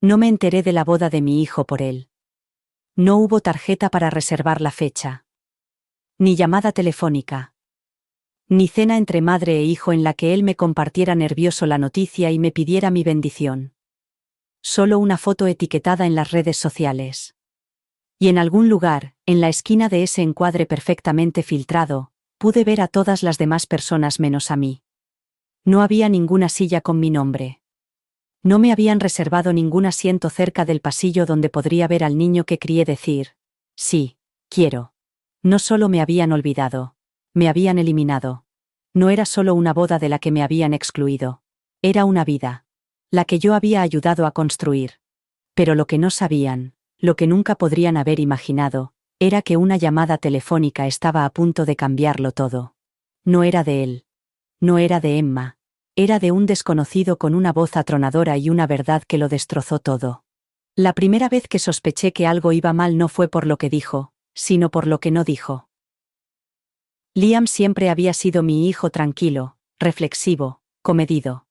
No me enteré de la boda de mi hijo por él. No hubo tarjeta para reservar la fecha. Ni llamada telefónica. Ni cena entre madre e hijo en la que él me compartiera nervioso la noticia y me pidiera mi bendición. Solo una foto etiquetada en las redes sociales. Y en algún lugar, en la esquina de ese encuadre perfectamente filtrado, pude ver a todas las demás personas menos a mí. No había ninguna silla con mi nombre. No me habían reservado ningún asiento cerca del pasillo donde podría ver al niño que crié decir: sí, quiero. No solo me habían olvidado, me habían eliminado. No era solo una boda de la que me habían excluido. Era una vida. La que yo había ayudado a construir. Pero lo que no sabían, lo que nunca podrían haber imaginado, era que una llamada telefónica estaba a punto de cambiarlo todo. No era de él. No era de Emma. Era de un desconocido con una voz atronadora y una verdad que lo destrozó todo. La primera vez que sospeché que algo iba mal no fue por lo que dijo, sino por lo que no dijo. Liam siempre había sido mi hijo tranquilo, reflexivo, comedido.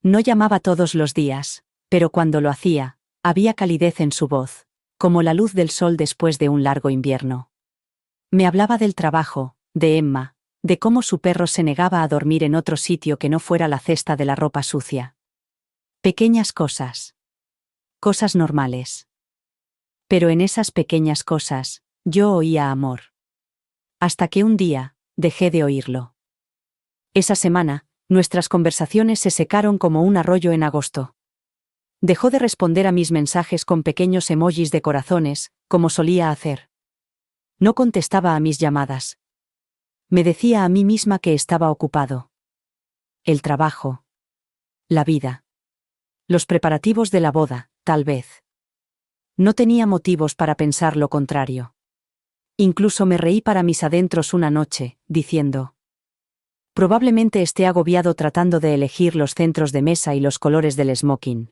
No llamaba todos los días, pero cuando lo hacía, había calidez en su voz, como la luz del sol después de un largo invierno. Me hablaba del trabajo, de Emma, de cómo su perro se negaba a dormir en otro sitio que no fuera la cesta de la ropa sucia. Pequeñas cosas. Cosas normales. Pero en esas pequeñas cosas, yo oía amor. Hasta que un día, dejé de oírlo. Esa semana, nuestras conversaciones se secaron como un arroyo en agosto. Dejó de responder a mis mensajes con pequeños emojis de corazones, como solía hacer. No contestaba a mis llamadas. Me decía a mí misma que estaba ocupado. El trabajo. La vida. Los preparativos de la boda, tal vez. No tenía motivos para pensar lo contrario. Incluso me reí para mis adentros una noche, diciendo: probablemente esté agobiado tratando de elegir los centros de mesa y los colores del smoking.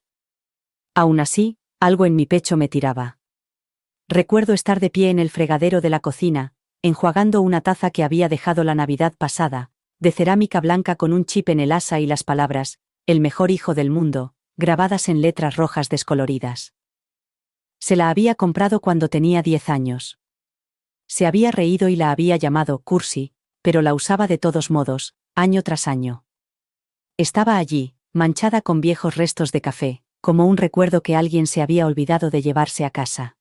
Aún así, algo en mi pecho me tiraba. Recuerdo estar de pie en el fregadero de la cocina, enjuagando una taza que había dejado la Navidad pasada, de cerámica blanca con un chip en el asa y las palabras: el mejor hijo del mundo, grabadas en letras rojas descoloridas. Se la había comprado cuando tenía 10 años. Se había reído y la había llamado cursi, pero la usaba de todos modos, año tras año. Estaba allí, manchada con viejos restos de café, como un recuerdo que alguien se había olvidado de llevarse a casa.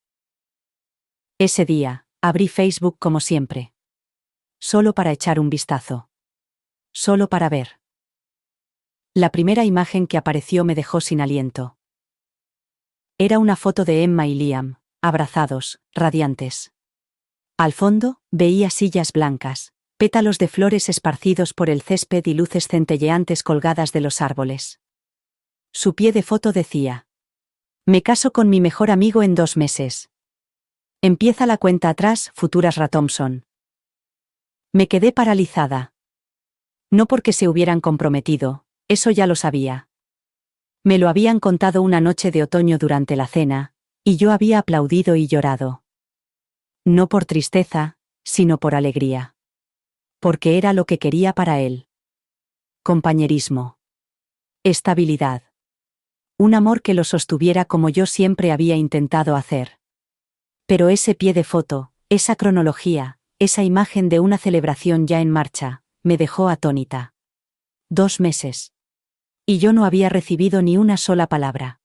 Ese día, abrí Facebook como siempre. Solo para echar un vistazo. Solo para ver. La primera imagen que apareció me dejó sin aliento. Era una foto de Emma y Liam, abrazados, radiantes. Al fondo, veía sillas blancas, pétalos de flores esparcidos por el césped y luces centelleantes colgadas de los árboles. Su pie de foto decía: me caso con mi mejor amigo en 2 meses. Empieza la cuenta atrás, futuras Thompson. Me quedé paralizada. No porque se hubieran comprometido, eso ya lo sabía. Me lo habían contado una noche de otoño durante la cena, y yo había aplaudido y llorado. No por tristeza, sino por alegría. Porque era lo que quería para él. Compañerismo. Estabilidad. Un amor que lo sostuviera como yo siempre había intentado hacer. Pero ese pie de foto, esa cronología, esa imagen de una celebración ya en marcha, me dejó atónita. 2 meses. Y yo no había recibido ni una sola palabra.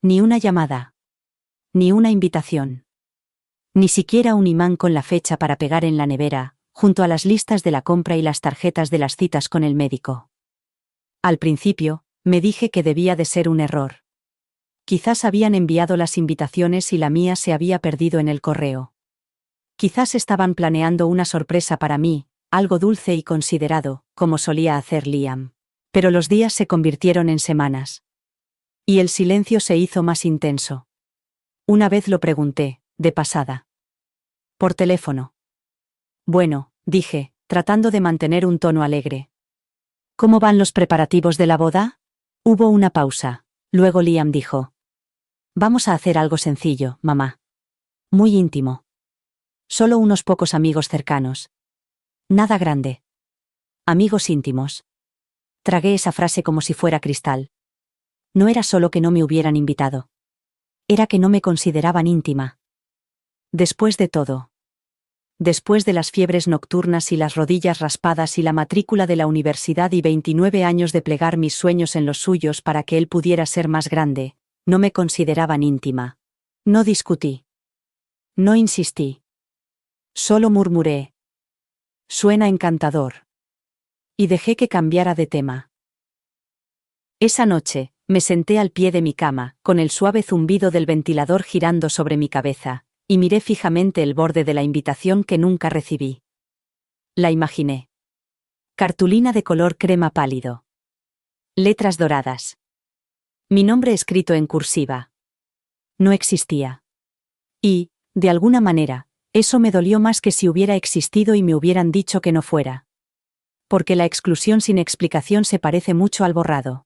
Ni una llamada. Ni una invitación. Ni siquiera un imán con la fecha para pegar en la nevera, junto a las listas de la compra y las tarjetas de las citas con el médico. Al principio, me dije que debía de ser un error. Quizás habían enviado las invitaciones y la mía se había perdido en el correo. Quizás estaban planeando una sorpresa para mí, algo dulce y considerado, como solía hacer Liam. Pero los días se convirtieron en semanas. Y el silencio se hizo más intenso. Una vez lo pregunté, de pasada. Por teléfono. Bueno, dije, tratando de mantener un tono alegre. ¿Cómo van los preparativos de la boda? Hubo una pausa. Luego Liam dijo: vamos a hacer algo sencillo, mamá. Muy íntimo. Solo unos pocos amigos cercanos. Nada grande. Amigos íntimos. Tragué esa frase como si fuera cristal. No era solo que no me hubieran invitado. Era que no me consideraban íntima. Después de todo. Después de las fiebres nocturnas y las rodillas raspadas y la matrícula de la universidad y 29 años de plegar mis sueños en los suyos para que él pudiera ser más grande, no me consideraban íntima. No discutí. No insistí. Solo murmuré. Suena encantador. Y dejé que cambiara de tema. Esa noche, me senté al pie de mi cama, con el suave zumbido del ventilador girando sobre mi cabeza, y miré fijamente el borde de la invitación que nunca recibí. La imaginé. Cartulina de color crema pálido. Letras doradas. Mi nombre escrito en cursiva. No existía. Y, de alguna manera, eso me dolió más que si hubiera existido y me hubieran dicho que no fuera. Porque la exclusión sin explicación se parece mucho al borrado.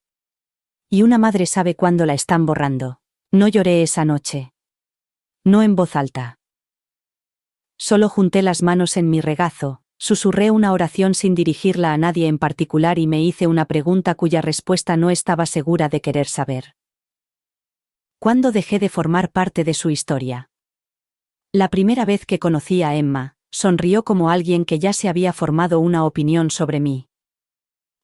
Y una madre sabe cuándo la están borrando. No lloré esa noche. No en voz alta. Solo junté las manos en mi regazo, susurré una oración sin dirigirla a nadie en particular y me hice una pregunta cuya respuesta no estaba segura de querer saber. ¿Cuándo dejé de formar parte de su historia? La primera vez que conocí a Emma, sonrió como alguien que ya se había formado una opinión sobre mí.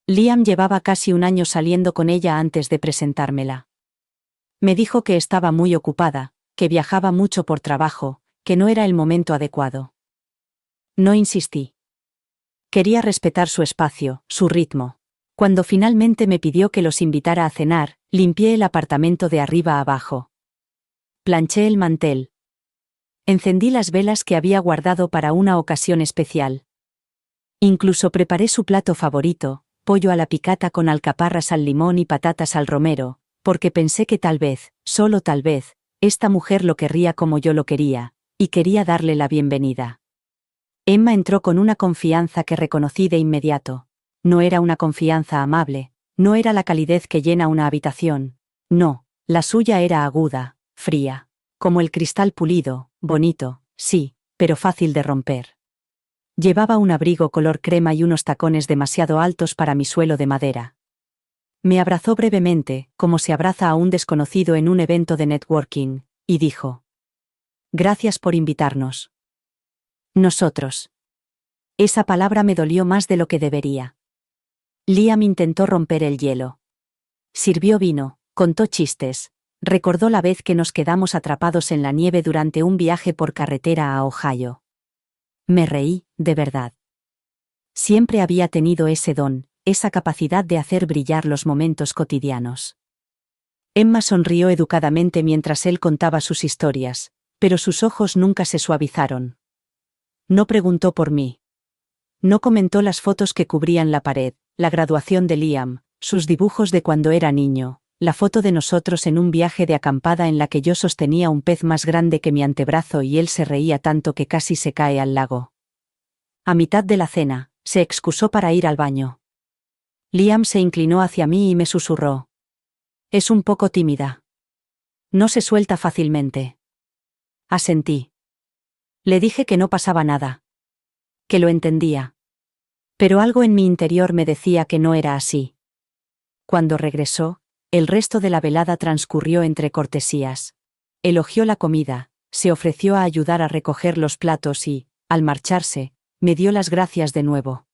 Liam llevaba casi un año saliendo con ella antes de presentármela. Me dijo que estaba muy ocupada, que viajaba mucho por trabajo, que no era el momento adecuado. No insistí. Quería respetar su espacio, su ritmo. Cuando finalmente me pidió que los invitara a cenar, limpié el apartamento de arriba a abajo. Planché el mantel. Encendí las velas que había guardado para una ocasión especial. Incluso preparé su plato favorito, pollo a la picata con alcaparras al limón y patatas al romero, porque pensé que tal vez, solo tal vez, esta mujer lo querría como yo lo quería, y quería darle la bienvenida. Emma entró con una confianza que reconocí de inmediato. No era una confianza amable, no era la calidez que llena una habitación. No, la suya era aguda, fría, como el cristal pulido, bonito, sí, pero fácil de romper. Llevaba un abrigo color crema y unos tacones demasiado altos para mi suelo de madera. Me abrazó brevemente, como se abraza a un desconocido en un evento de networking, y dijo: «Gracias por invitarnos». Nosotros. Esa palabra me dolió más de lo que debería. Liam intentó romper el hielo. Sirvió vino, contó chistes, recordó la vez que nos quedamos atrapados en la nieve durante un viaje por carretera a Ohio. Me reí, de verdad. Siempre había tenido ese don, esa capacidad de hacer brillar los momentos cotidianos. Emma sonrió educadamente mientras él contaba sus historias, pero sus ojos nunca se suavizaron. No preguntó por mí. No comentó las fotos que cubrían la pared, la graduación de Liam, sus dibujos de cuando era niño, la foto de nosotros en un viaje de acampada en la que yo sostenía un pez más grande que mi antebrazo y él se reía tanto que casi se cae al lago. A mitad de la cena, se excusó para ir al baño. Liam se inclinó hacia mí y me susurró: «Es un poco tímida. No se suelta fácilmente». Asentí. Le dije que no pasaba nada. Que lo entendía. Pero algo en mi interior me decía que no era así. Cuando regresó, el resto de la velada transcurrió entre cortesías. Elogió la comida, se ofreció a ayudar a recoger los platos y, al marcharse, me dio las gracias de nuevo.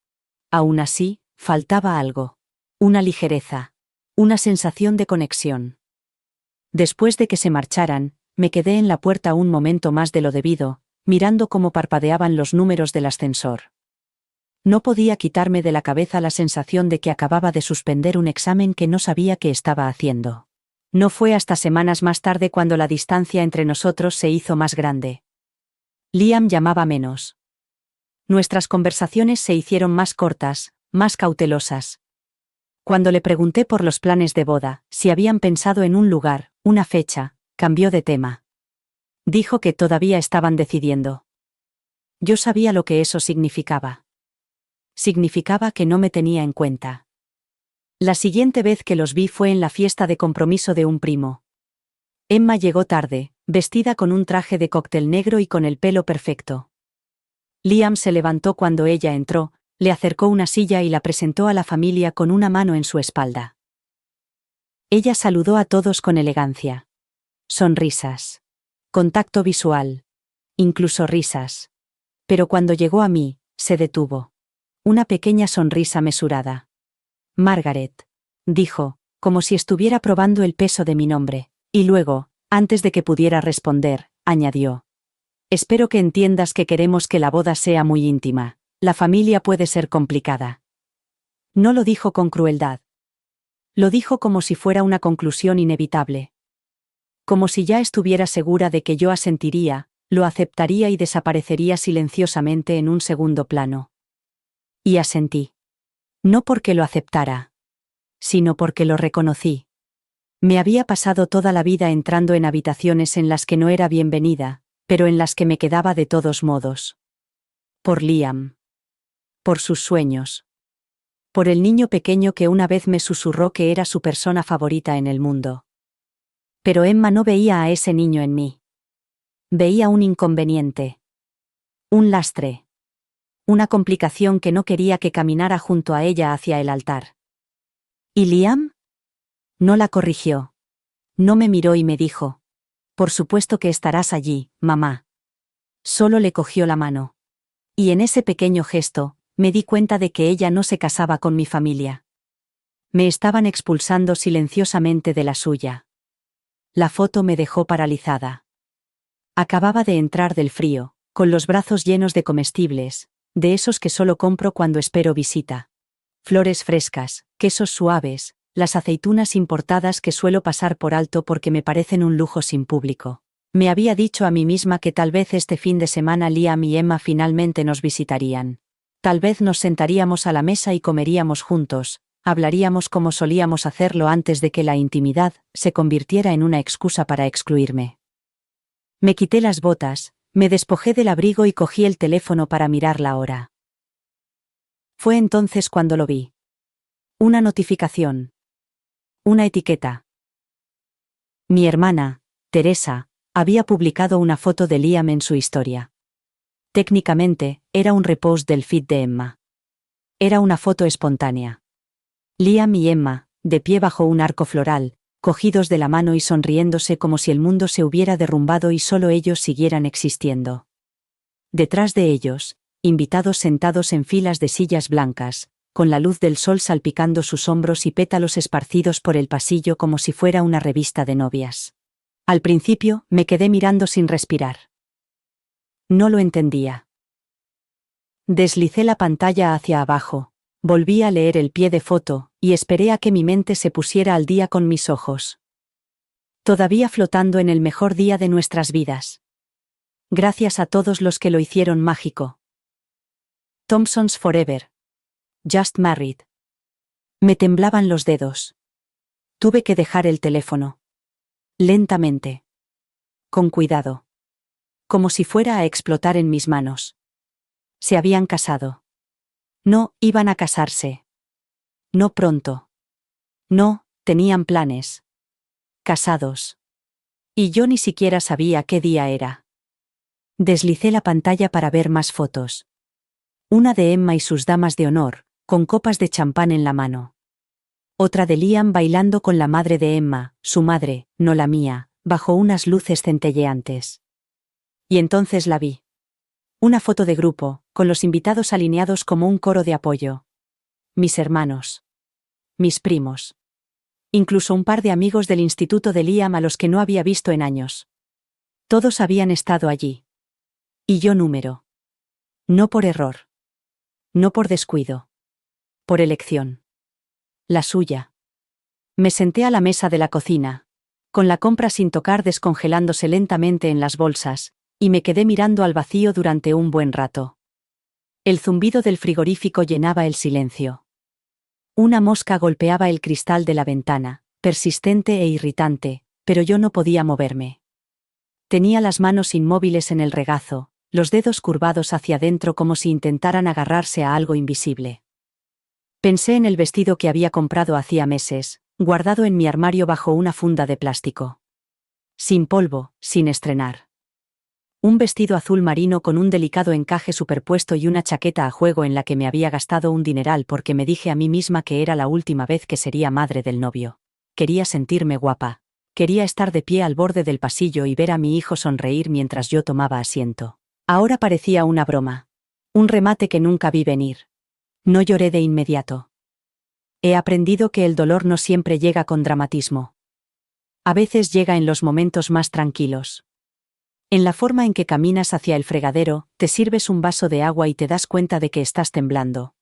Aún así, faltaba algo. Una ligereza. Una sensación de conexión. Después de que se marcharan, me quedé en la puerta un momento más de lo debido, mirando cómo parpadeaban los números del ascensor. No podía quitarme de la cabeza la sensación de que acababa de suspender un examen que no sabía qué estaba haciendo. No fue hasta semanas más tarde cuando la distancia entre nosotros se hizo más grande. Liam llamaba menos. Nuestras conversaciones se hicieron más cortas, más cautelosas. Cuando le pregunté por los planes de boda, si habían pensado en un lugar, una fecha, cambió de tema. Dijo que todavía estaban decidiendo. Yo sabía lo que eso significaba. Significaba que no me tenía en cuenta. La siguiente vez que los vi fue en la fiesta de compromiso de un primo. Emma llegó tarde, vestida con un traje de cóctel negro y con el pelo perfecto. Liam se levantó cuando ella entró, le acercó una silla y la presentó a la familia con una mano en su espalda. Ella saludó a todos con elegancia. Sonrisas. Contacto visual. Incluso risas. Pero cuando llegó a mí, se detuvo. Una pequeña sonrisa mesurada. Margaret, dijo, como si estuviera probando el peso de mi nombre, y luego, antes de que pudiera responder, añadió. Espero que entiendas que queremos que la boda sea muy íntima. La familia puede ser complicada. No lo dijo con crueldad. Lo dijo como si fuera una conclusión inevitable. Como si ya estuviera segura de que yo asentiría, lo aceptaría y desaparecería silenciosamente en un segundo plano. Y asentí. No porque lo aceptara, sino porque lo reconocí. Me había pasado toda la vida entrando en habitaciones en las que no era bienvenida, pero en las que me quedaba de todos modos. Por Liam. Por sus sueños. Por el niño pequeño que una vez me susurró que era su persona favorita en el mundo. Pero Emma no veía a ese niño en mí. Veía un inconveniente. Un lastre. Una complicación que no quería que caminara junto a ella hacia el altar. ¿Y Liam? No la corrigió. No me miró y me dijo. Por supuesto que estarás allí, mamá. Solo le cogió la mano. Y en ese pequeño gesto, me di cuenta de que ella no se casaba con mi familia. Me estaban expulsando silenciosamente de la suya. La foto me dejó paralizada. Acababa de entrar del frío, con los brazos llenos de comestibles, de esos que solo compro cuando espero visita. Flores frescas, quesos suaves, las aceitunas importadas que suelo pasar por alto porque me parecen un lujo sin público. Me había dicho a mí misma que tal vez este fin de semana Liam y Emma finalmente nos visitarían. Tal vez nos sentaríamos a la mesa y comeríamos juntos, hablaríamos como solíamos hacerlo antes de que la intimidad se convirtiera en una excusa para excluirme. Me quité las botas, me despojé del abrigo y cogí el teléfono para mirar la hora. Fue entonces cuando lo vi. Una notificación. Una etiqueta. Mi hermana, Teresa, había publicado una foto de Liam en su historia. Técnicamente, era un repost del feed de Emma. Era una foto espontánea. Liam y Emma, de pie bajo un arco floral, cogidos de la mano y sonriéndose como si el mundo se hubiera derrumbado y solo ellos siguieran existiendo. Detrás de ellos, invitados sentados en filas de sillas blancas, con la luz del sol salpicando sus hombros y pétalos esparcidos por el pasillo como si fuera una revista de novias. Al principio, me quedé mirando sin respirar. No lo entendía. Deslicé la pantalla hacia abajo, volví a leer el pie de foto, y esperé a que mi mente se pusiera al día con mis ojos. Todavía flotando en el mejor día de nuestras vidas. Gracias a todos los que lo hicieron mágico. Thompson's Forever. Just Married. Me temblaban los dedos. Tuve que dejar el teléfono. Lentamente. Con cuidado. Como si fuera a explotar en mis manos. Se habían casado. No, iban a casarse. No pronto. No, tenían planes. Casados. Y yo ni siquiera sabía qué día era. Deslicé la pantalla para ver más fotos. Una de Emma y sus damas de honor, con copas de champán en la mano. Otra de Liam bailando con la madre de Emma, su madre, no la mía, bajo unas luces centelleantes. Y entonces la vi. Una foto de grupo, con los invitados alineados como un coro de apoyo. Mis hermanos. Mis primos. Incluso un par de amigos del instituto de Liam a los que no había visto en años. Todos habían estado allí. Y yo número. No por error. No por descuido. Por elección. La suya. Me senté a la mesa de la cocina, con la compra sin tocar descongelándose lentamente en las bolsas, y me quedé mirando al vacío durante un buen rato. El zumbido del frigorífico llenaba el silencio. Una mosca golpeaba el cristal de la ventana, persistente e irritante, pero yo no podía moverme. Tenía las manos inmóviles en el regazo, los dedos curvados hacia adentro como si intentaran agarrarse a algo invisible. Pensé en el vestido que había comprado hacía meses, guardado en mi armario bajo una funda de plástico. Sin polvo, sin estrenar. Un vestido azul marino con un delicado encaje superpuesto y una chaqueta a juego en la que me había gastado un dineral porque me dije a mí misma que era la última vez que sería madre del novio. quería sentirme guapa. Quería estar de pie al borde del pasillo y ver a mi hijo sonreír mientras yo tomaba asiento. Ahora parecía una broma. Un remate que nunca vi venir. No lloré de inmediato. He aprendido que el dolor no siempre llega con dramatismo. A veces llega en los momentos más tranquilos. En la forma en que caminas hacia el fregadero, te sirves un vaso de agua y te das cuenta de que estás temblando.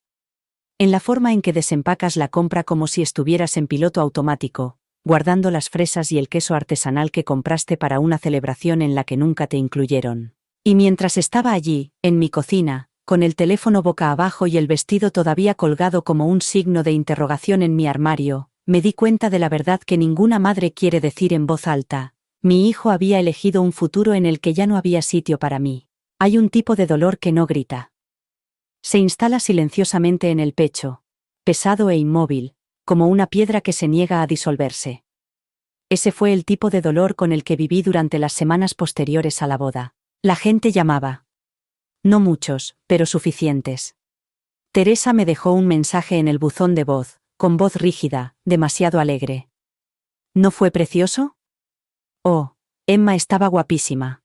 En la forma en que desempacas la compra como si estuvieras en piloto automático, guardando las fresas y el queso artesanal que compraste para una celebración en la que nunca te incluyeron. Y mientras estaba allí, en mi cocina, con el teléfono boca abajo y el vestido todavía colgado como un signo de interrogación en mi armario, me di cuenta de la verdad que ninguna madre quiere decir en voz alta. Mi hijo había elegido un futuro en el que ya no había sitio para mí. Hay un tipo de dolor que no grita. Se instala silenciosamente en el pecho, pesado e inmóvil, como una piedra que se niega a disolverse. Ese fue el tipo de dolor con el que viví durante las semanas posteriores a la boda. La gente llamaba. No muchos, pero suficientes. Teresa me dejó un mensaje en el buzón de voz, con voz rígida, demasiado alegre. ¿No fue precioso? Oh, Emma estaba guapísima.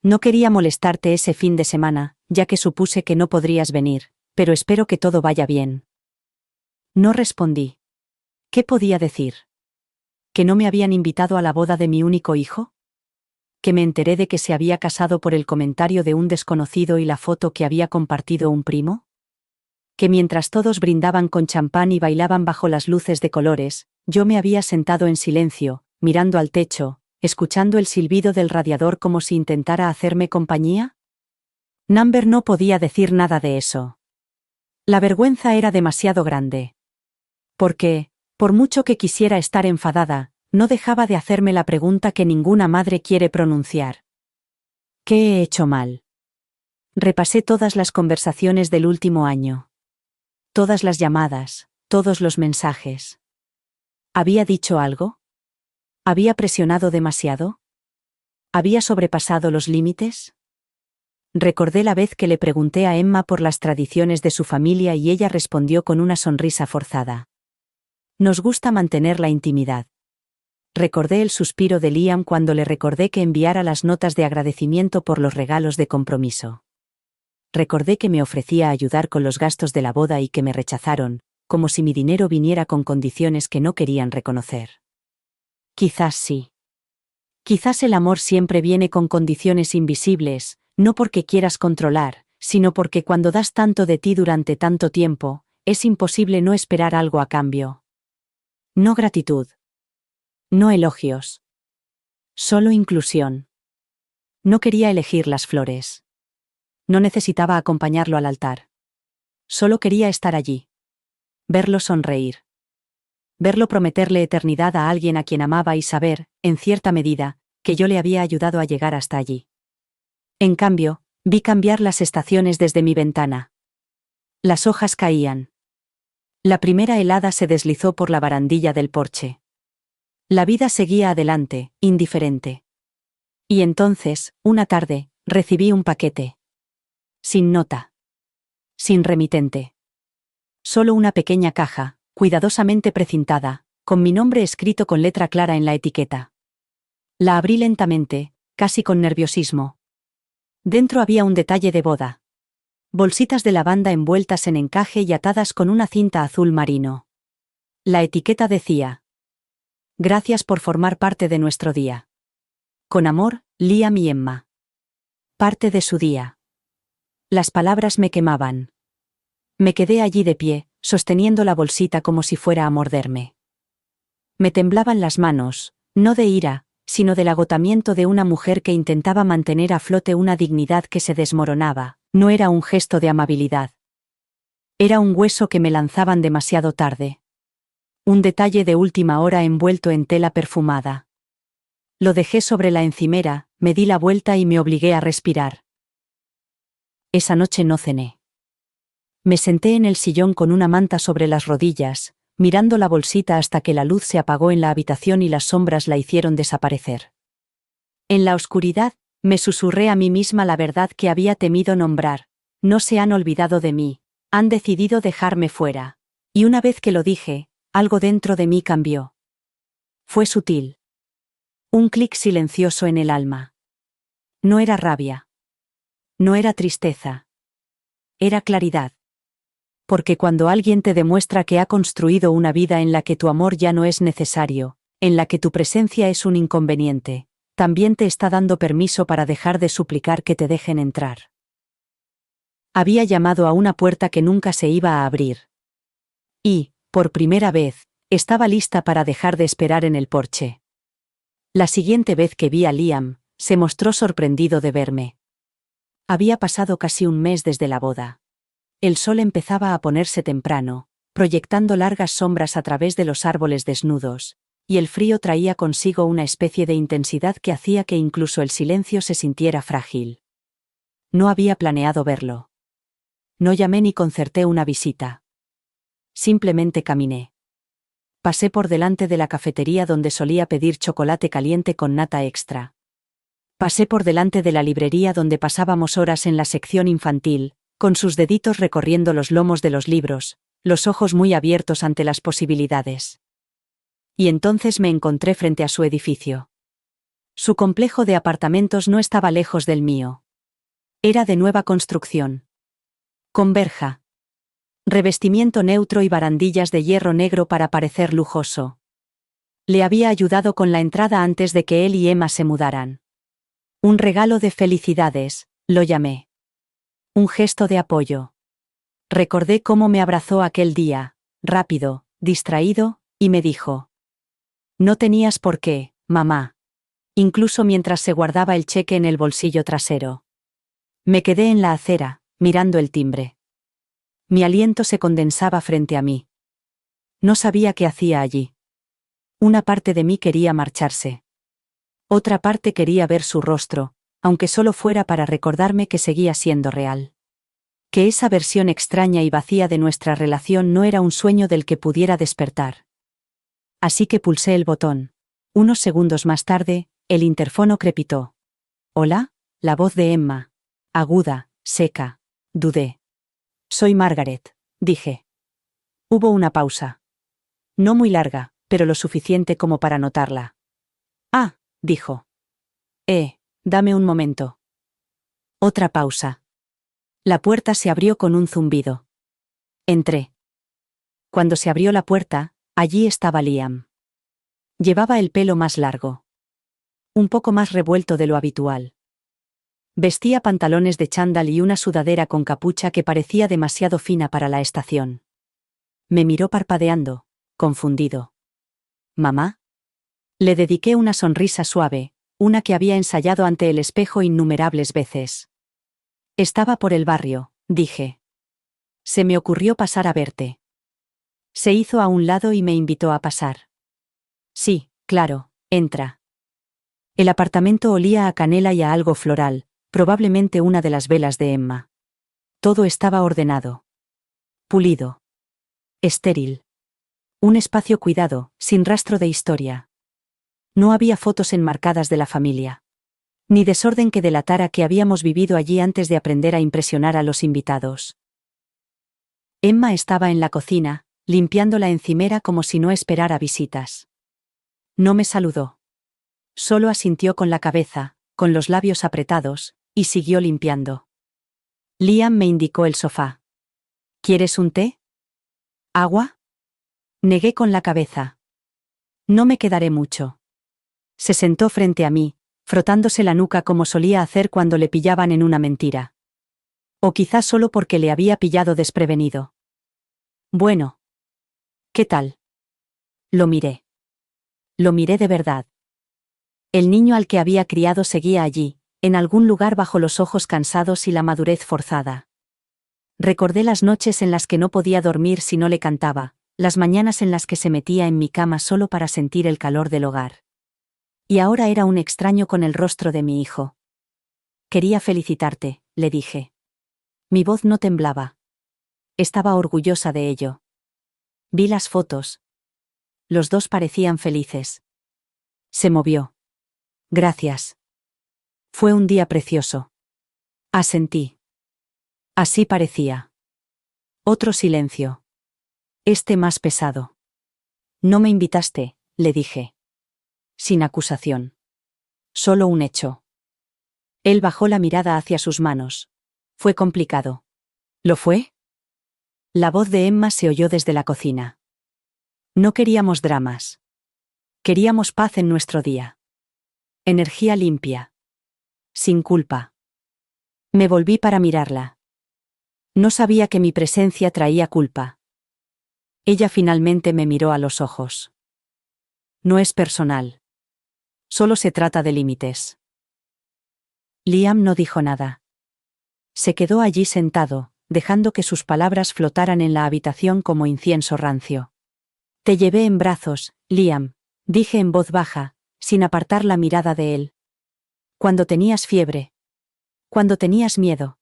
No quería molestarte ese fin de semana, ya que supuse que no podrías venir, pero espero que todo vaya bien. No respondí. ¿Qué podía decir? ¿Que no me habían invitado a la boda de mi único hijo? ¿Que me enteré de que se había casado por el comentario de un desconocido y la foto que había compartido un primo? ¿Que mientras todos brindaban con champán y bailaban bajo las luces de colores, yo me había sentado en silencio, mirando al techo, escuchando el silbido del radiador como si intentara hacerme compañía? Number no podía decir nada de eso. La vergüenza era demasiado grande. Porque, por mucho que quisiera estar enfadada, no dejaba de hacerme la pregunta que ninguna madre quiere pronunciar. ¿Qué he hecho mal? Repasé todas las conversaciones del último año. Todas las llamadas, todos los mensajes. ¿Había dicho algo? ¿Había presionado demasiado? ¿Había sobrepasado los límites? Recordé la vez que le pregunté a Emma por las tradiciones de su familia y ella respondió con una sonrisa forzada. Nos gusta mantener la intimidad. Recordé el suspiro de Liam cuando le recordé que enviara las notas de agradecimiento por los regalos de compromiso. Recordé que me ofrecía ayudar con los gastos de la boda y que me rechazaron, como si mi dinero viniera con condiciones que no querían reconocer. Quizás sí. Quizás el amor siempre viene con condiciones invisibles, no porque quieras controlar, sino porque cuando das tanto de ti durante tanto tiempo, es imposible no esperar algo a cambio. No gratitud. No elogios. Solo inclusión. No quería elegir las flores. No necesitaba acompañarlo al altar. Solo quería estar allí. Verlo sonreír. Verlo prometerle eternidad a alguien a quien amaba y saber, en cierta medida, que yo le había ayudado a llegar hasta allí. En cambio, vi cambiar las estaciones desde mi ventana. Las hojas caían. La primera helada se deslizó por la barandilla del porche. La vida seguía adelante, indiferente. Y entonces, una tarde, recibí un paquete. Sin nota. Sin remitente. Solo una pequeña caja, cuidadosamente precintada, con mi nombre escrito con letra clara en la etiqueta. La abrí lentamente, casi con nerviosismo. Dentro había un detalle de boda. Bolsitas de lavanda envueltas en encaje y atadas con una cinta azul marino. La etiqueta decía: Gracias por formar parte de nuestro día. Con amor, Liam y Emma. Parte de su día. Las palabras me quemaban. Me quedé allí de pie, sosteniendo la bolsita como si fuera a morderme. Me temblaban las manos, no de ira, sino del agotamiento de una mujer que intentaba mantener a flote una dignidad que se desmoronaba. No era un gesto de amabilidad. Era un hueso que me lanzaban demasiado tarde. Un detalle de última hora envuelto en tela perfumada. Lo dejé sobre la encimera, me di la vuelta y me obligué a respirar. Esa noche no cené. Me senté en el sillón con una manta sobre las rodillas, mirando la bolsita hasta que la luz se apagó en la habitación y las sombras la hicieron desaparecer. En la oscuridad, me susurré a mí misma la verdad que había temido nombrar. No se han olvidado de mí, han decidido dejarme fuera. Y una vez que lo dije, algo dentro de mí cambió. Fue sutil. Un clic silencioso en el alma. No era rabia. No era tristeza. Era claridad. Porque cuando alguien te demuestra que ha construido una vida en la que tu amor ya no es necesario, en la que tu presencia es un inconveniente, también te está dando permiso para dejar de suplicar que te dejen entrar. Había llamado a una puerta que nunca se iba a abrir. Y, por primera vez, estaba lista para dejar de esperar en el porche. La siguiente vez que vi a Liam, se mostró sorprendido de verme. Había pasado casi un mes desde la boda. El sol empezaba a ponerse temprano, proyectando largas sombras a través de los árboles desnudos, y el frío traía consigo una especie de intensidad que hacía que incluso el silencio se sintiera frágil. No había planeado verlo. No llamé ni concerté una visita. Simplemente caminé. Pasé por delante de la cafetería donde solía pedir chocolate caliente con nata extra. Pasé por delante de la librería donde pasábamos horas en la sección infantil, con sus deditos recorriendo los lomos de los libros, los ojos muy abiertos ante las posibilidades. Y entonces me encontré frente a su edificio. Su complejo de apartamentos no estaba lejos del mío. Era de nueva construcción. Con verja. Revestimiento neutro y barandillas de hierro negro para parecer lujoso. Le había ayudado con la entrada antes de que él y Emma se mudaran. Un regalo de felicidades, lo llamé. Un gesto de apoyo. Recordé cómo me abrazó aquel día, rápido, distraído, y me dijo: «No tenías por qué, mamá». Incluso mientras se guardaba el cheque en el bolsillo trasero. Me quedé en la acera, mirando el timbre. Mi aliento se condensaba frente a mí. No sabía qué hacía allí. Una parte de mí quería marcharse. Otra parte quería ver su rostro, aunque solo fuera para recordarme que seguía siendo real. Que esa versión extraña y vacía de nuestra relación no era un sueño del que pudiera despertar. Así que pulsé el botón. Unos segundos más tarde, el interfono crepitó. «¿Hola?», la voz de Emma. Aguda, seca. Dudé. «Soy Margaret», dije. Hubo una pausa. No muy larga, pero lo suficiente como para notarla. «Ah», dijo. Dame un momento». Otra pausa. La puerta se abrió con un zumbido. Entré. Cuando se abrió la puerta, allí estaba Liam. Llevaba el pelo más largo. Un poco más revuelto de lo habitual. Vestía pantalones de chándal y una sudadera con capucha que parecía demasiado fina para la estación. Me miró parpadeando, confundido. «¿Mamá?». Le dediqué una sonrisa suave, una que había ensayado ante el espejo innumerables veces. «Estaba por el barrio», dije. «Se me ocurrió pasar a verte». Se hizo a un lado y me invitó a pasar. «Sí, claro, entra». El apartamento olía a canela y a algo floral, probablemente una de las velas de Emma. Todo estaba ordenado. Pulido. Estéril. Un espacio cuidado, sin rastro de historia. No había fotos enmarcadas de la familia. Ni desorden que delatara que habíamos vivido allí antes de aprender a impresionar a los invitados. Emma estaba en la cocina, limpiando la encimera como si no esperara visitas. No me saludó. Solo asintió con la cabeza, con los labios apretados, y siguió limpiando. Liam me indicó el sofá. «¿Quieres un té? ¿Agua?». Negué con la cabeza. «No me quedaré mucho». Se sentó frente a mí, frotándose la nuca como solía hacer cuando le pillaban en una mentira. O quizás solo porque le había pillado desprevenido. «Bueno. ¿Qué tal?». Lo miré. Lo miré de verdad. El niño al que había criado seguía allí, en algún lugar bajo los ojos cansados y la madurez forzada. Recordé las noches en las que no podía dormir si no le cantaba, las mañanas en las que se metía en mi cama solo para sentir el calor del hogar. Y ahora era un extraño con el rostro de mi hijo. «Quería felicitarte», le dije. Mi voz no temblaba. Estaba orgullosa de ello. Vi las fotos. Los dos parecían felices. Se movió. «Gracias. Fue un día precioso». Asentí. Así parecía. Otro silencio. Este más pesado. «No me invitaste», le dije. sin acusación. Solo un hecho. Él bajó la mirada hacia sus manos. Fue complicado. ¿Lo fue? La voz de Emma se oyó desde la cocina. No queríamos dramas. Queríamos paz en nuestro día. Energía limpia. Sin culpa. Me volví para mirarla. No sabía que mi presencia traía culpa. Ella finalmente me miró a los ojos. No es personal. Solo se trata de límites. Liam no dijo nada. Se quedó allí sentado, dejando que sus palabras flotaran en la habitación como incienso rancio. Te llevé en brazos, Liam, dije en voz baja, sin apartar la mirada de él. Cuando tenías fiebre. Cuando tenías miedo.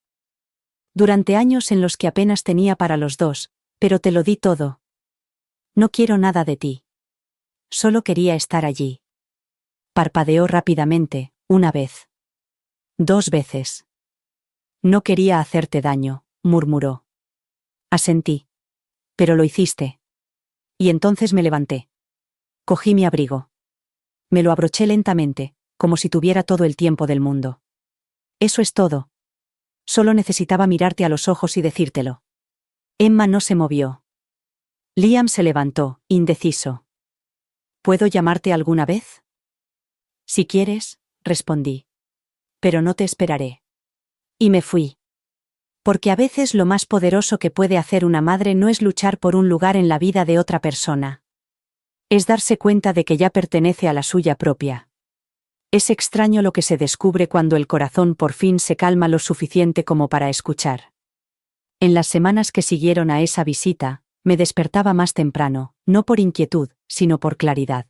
Durante años en los que apenas tenía para los dos, pero te lo di todo. No quiero nada de ti. Solo quería estar allí. Parpadeó rápidamente, una vez. 2 veces. No quería hacerte daño, murmuró. Asentí. Pero lo hiciste. Y entonces me levanté. Cogí mi abrigo. Me lo abroché lentamente, como si tuviera todo el tiempo del mundo. Eso es todo. Solo necesitaba mirarte a los ojos y decírtelo. Emma no se movió. Liam se levantó, indeciso. ¿Puedo llamarte alguna vez? Si quieres, respondí. Pero no te esperaré. Y me fui. Porque a veces lo más poderoso que puede hacer una madre no es luchar por un lugar en la vida de otra persona. Es darse cuenta de que ya pertenece a la suya propia. Es extraño lo que se descubre cuando el corazón por fin se calma lo suficiente como para escuchar. En las semanas que siguieron a esa visita, me despertaba más temprano, no por inquietud, sino por claridad.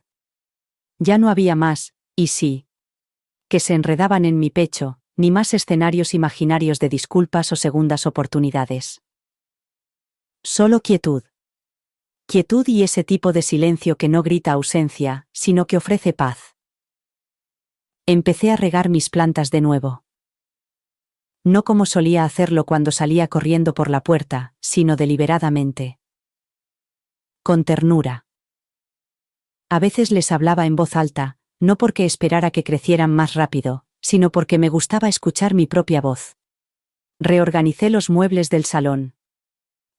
Ya no había más, y sí, que se enredaban en mi pecho, ni más escenarios imaginarios de disculpas o segundas oportunidades. Solo quietud. Quietud y ese tipo de silencio que no grita ausencia, sino que ofrece paz. Empecé a regar mis plantas de nuevo. No como solía hacerlo cuando salía corriendo por la puerta, sino deliberadamente. Con ternura. A veces les hablaba en voz alta, no porque esperara que crecieran más rápido, sino porque me gustaba escuchar mi propia voz. Reorganicé los muebles del salón.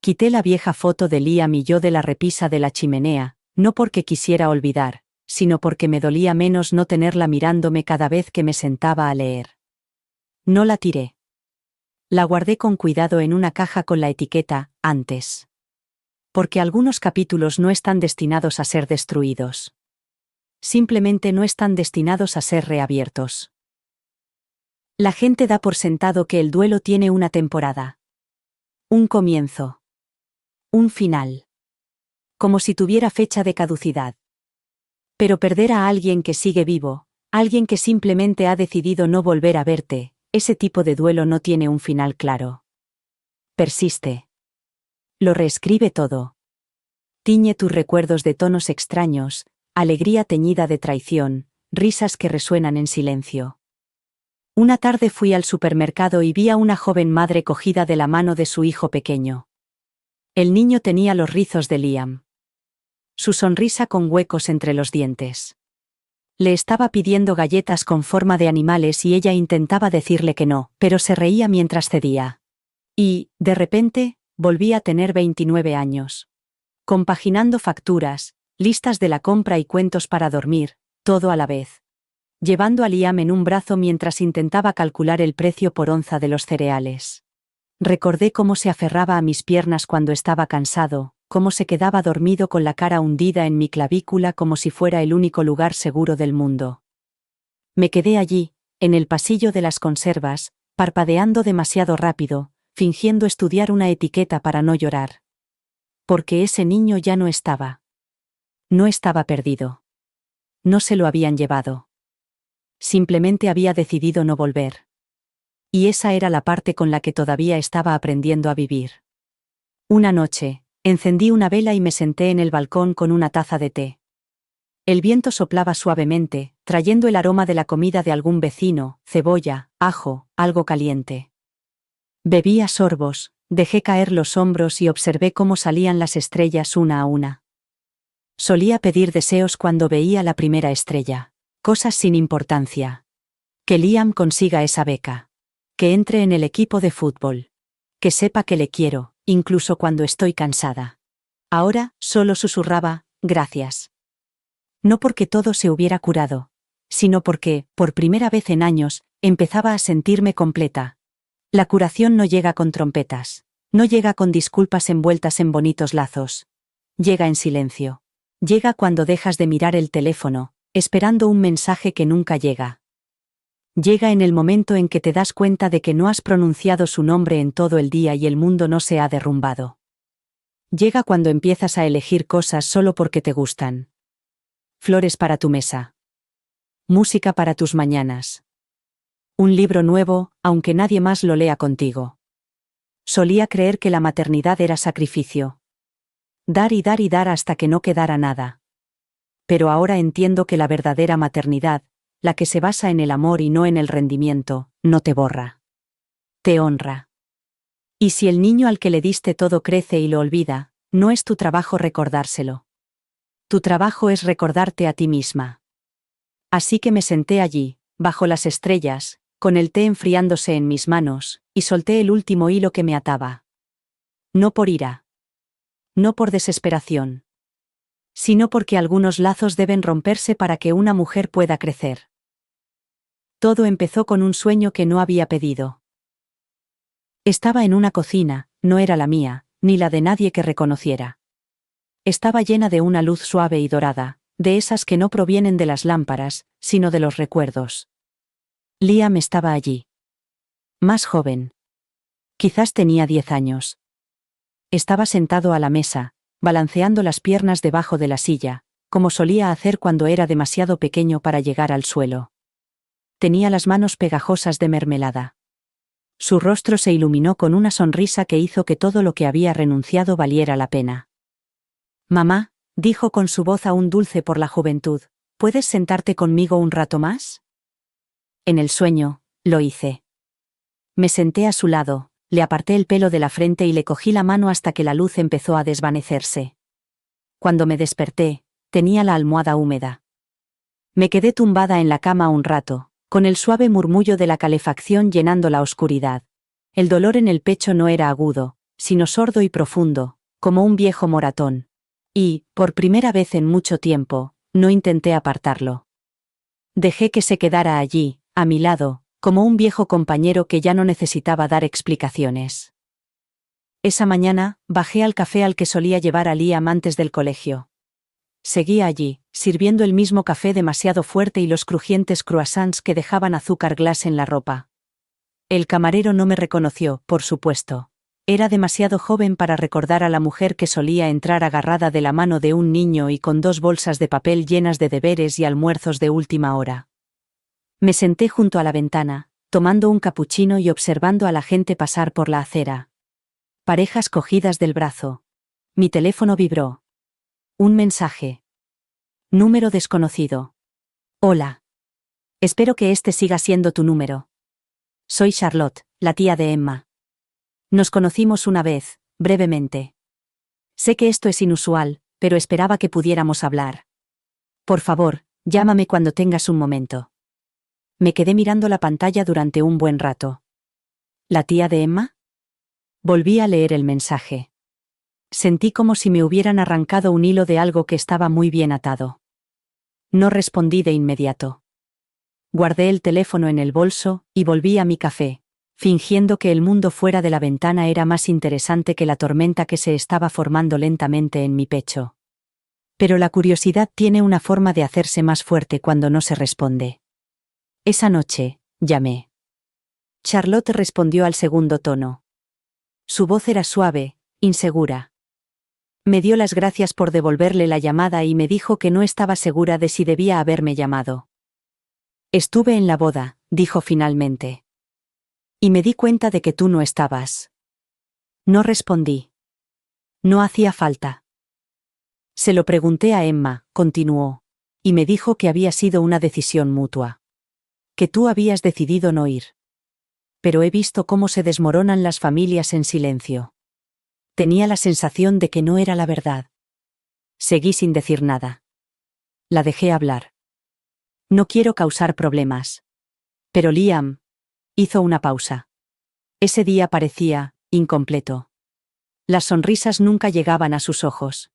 Quité la vieja foto de Liam y yo de la repisa de la chimenea, no porque quisiera olvidar, sino porque me dolía menos no tenerla mirándome cada vez que me sentaba a leer. No la tiré. La guardé con cuidado en una caja con la etiqueta «Antes». Porque algunos capítulos no están destinados a ser destruidos. Simplemente no están destinados a ser reabiertos. La gente da por sentado que el duelo tiene una temporada. Un comienzo. Un final. Como si tuviera fecha de caducidad. Pero perder a alguien que sigue vivo, alguien que simplemente ha decidido no volver a verte, ese tipo de duelo no tiene un final claro. Persiste. Lo reescribe todo. Tiñe tus recuerdos de tonos extraños, alegría teñida de traición, risas que resuenan en silencio. Una tarde fui al supermercado y vi a una joven madre cogida de la mano de su hijo pequeño. El niño tenía los rizos de Liam. Su sonrisa con huecos entre los dientes. Le estaba pidiendo galletas con forma de animales y ella intentaba decirle que no, pero se reía mientras cedía. Y, de repente, volví a tener 29 años. Compaginando facturas, listas de la compra y cuentos para dormir, todo a la vez. Llevando a Liam en un brazo mientras intentaba calcular el precio por onza de los cereales. Recordé cómo se aferraba a mis piernas cuando estaba cansado, cómo se quedaba dormido con la cara hundida en mi clavícula como si fuera el único lugar seguro del mundo. Me quedé allí, en el pasillo de las conservas, parpadeando demasiado rápido, fingiendo estudiar una etiqueta para no llorar. Porque ese niño ya no estaba. No estaba perdido. No se lo habían llevado. Simplemente había decidido no volver. Y esa era la parte con la que todavía estaba aprendiendo a vivir. Una noche, encendí una vela y me senté en el balcón con una taza de té. El viento soplaba suavemente, trayendo el aroma de la comida de algún vecino, cebolla, ajo, algo caliente. Bebí a sorbos, dejé caer los hombros y observé cómo salían las estrellas una a una. Solía pedir deseos cuando veía la primera estrella. Cosas sin importancia. Que Liam consiga esa beca. Que entre en el equipo de fútbol. Que sepa que le quiero, incluso cuando estoy cansada. Ahora, solo susurraba, gracias. No porque todo se hubiera curado, sino porque, por primera vez en años, empezaba a sentirme completa. La curación no llega con trompetas. No llega con disculpas envueltas en bonitos lazos. Llega en silencio. Llega cuando dejas de mirar el teléfono, esperando un mensaje que nunca llega. Llega en el momento en que te das cuenta de que no has pronunciado su nombre en todo el día y el mundo no se ha derrumbado. Llega cuando empiezas a elegir cosas solo porque te gustan. Flores para tu mesa. Música para tus mañanas. Un libro nuevo, aunque nadie más lo lea contigo. Solía creer que la maternidad era sacrificio. Dar y dar y dar hasta que no quedara nada. Pero ahora entiendo que la verdadera maternidad, la que se basa en el amor y no en el rendimiento, no te borra. Te honra. Y si el niño al que le diste todo crece y lo olvida, no es tu trabajo recordárselo. Tu trabajo es recordarte a ti misma. Así que me senté allí, bajo las estrellas, con el té enfriándose en mis manos, y solté el último hilo que me ataba. No por ira. No por desesperación. Sino porque algunos lazos deben romperse para que una mujer pueda crecer. Todo empezó con un sueño que no había pedido. Estaba en una cocina, no era la mía, ni la de nadie que reconociera. Estaba llena de una luz suave y dorada, de esas que no provienen de las lámparas, sino de los recuerdos. Liam estaba allí. Más joven. Quizás tenía 10 años. Estaba sentado a la mesa, balanceando las piernas debajo de la silla, como solía hacer cuando era demasiado pequeño para llegar al suelo. Tenía las manos pegajosas de mermelada. Su rostro se iluminó con una sonrisa que hizo que todo lo que había renunciado valiera la pena. Mamá, dijo con su voz aún dulce por la juventud, ¿puedes sentarte conmigo un rato más? En el sueño, lo hice. Me senté a su lado, le aparté el pelo de la frente y le cogí la mano hasta que la luz empezó a desvanecerse. Cuando me desperté, tenía la almohada húmeda. Me quedé tumbada en la cama un rato, con el suave murmullo de la calefacción llenando la oscuridad. El dolor en el pecho no era agudo, sino sordo y profundo, como un viejo moratón. Y, por primera vez en mucho tiempo, no intenté apartarlo. Dejé que se quedara allí, a mi lado, como un viejo compañero que ya no necesitaba dar explicaciones. Esa mañana, bajé al café al que solía llevar a Liam antes del colegio. Seguía allí, sirviendo el mismo café demasiado fuerte y los crujientes croissants que dejaban azúcar glas en la ropa. El camarero no me reconoció, por supuesto. Era demasiado joven para recordar a la mujer que solía entrar agarrada de la mano de un niño y con 2 bolsas de papel llenas de deberes y almuerzos de última hora. Me senté junto a la ventana, tomando un capuchino y observando a la gente pasar por la acera. Parejas cogidas del brazo. Mi teléfono vibró. Un mensaje. Número desconocido. Hola. Espero que este siga siendo tu número. Soy Charlotte, la tía de Emma. Nos conocimos una vez, brevemente. Sé que esto es inusual, pero esperaba que pudiéramos hablar. Por favor, llámame cuando tengas un momento. Me quedé mirando la pantalla durante un buen rato. ¿La tía de Emma? Volví a leer el mensaje. Sentí como si me hubieran arrancado un hilo de algo que estaba muy bien atado. No respondí de inmediato. Guardé el teléfono en el bolso y volví a mi café, fingiendo que el mundo fuera de la ventana era más interesante que la tormenta que se estaba formando lentamente en mi pecho. Pero la curiosidad tiene una forma de hacerse más fuerte cuando no se responde. Esa noche, llamé. Charlotte respondió al segundo tono. Su voz era suave, insegura. Me dio las gracias por devolverle la llamada y me dijo que no estaba segura de si debía haberme llamado. Estuve en la boda, dijo finalmente. Y me di cuenta de que tú no estabas. No respondí. No hacía falta. Se lo pregunté a Emma, continuó, y me dijo que había sido una decisión mutua. Que tú habías decidido no ir. Pero he visto cómo se desmoronan las familias en silencio. Tenía la sensación de que no era la verdad. Seguí sin decir nada. La dejé hablar. No quiero causar problemas. Pero Liam hizo una pausa. Ese día parecía incompleto. Las sonrisas nunca llegaban a sus ojos.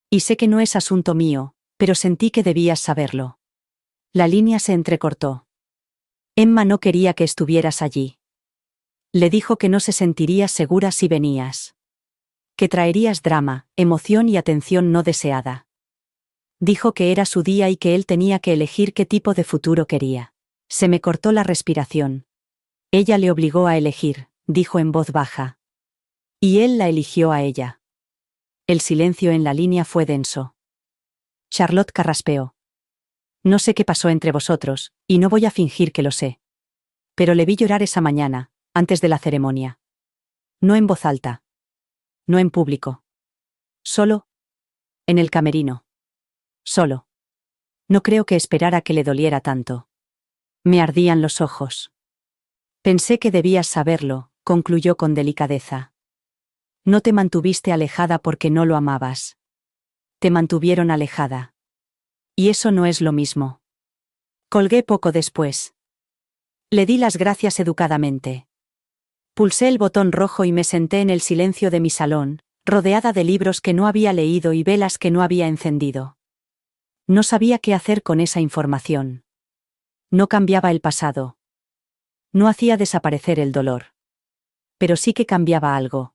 Y sé que no es asunto mío, pero sentí que debías saberlo. La línea se entrecortó. Emma no quería que estuvieras allí. Le dijo que no se sentiría segura si venías. Que traerías drama, emoción y atención no deseada. Dijo que era su día y que él tenía que elegir qué tipo de futuro quería. Se me cortó la respiración. Ella le obligó a elegir, dijo en voz baja. Y él la eligió a ella. El silencio en la línea fue denso. Charlotte carraspeó. No sé qué pasó entre vosotros, y no voy a fingir que lo sé. Pero le vi llorar esa mañana, antes de la ceremonia. No en voz alta. No en público. Solo. En el camerino. Solo. No creo que esperara que le doliera tanto. Me ardían los ojos. Pensé que debías saberlo, concluyó con delicadeza. No te mantuviste alejada porque no lo amabas. Te mantuvieron alejada. Y eso no es lo mismo. Colgué poco después. Le di las gracias educadamente. Pulsé el botón rojo y me senté en el silencio de mi salón, rodeada de libros que no había leído y velas que no había encendido. No sabía qué hacer con esa información. No cambiaba el pasado. No hacía desaparecer el dolor. Pero sí que cambiaba algo.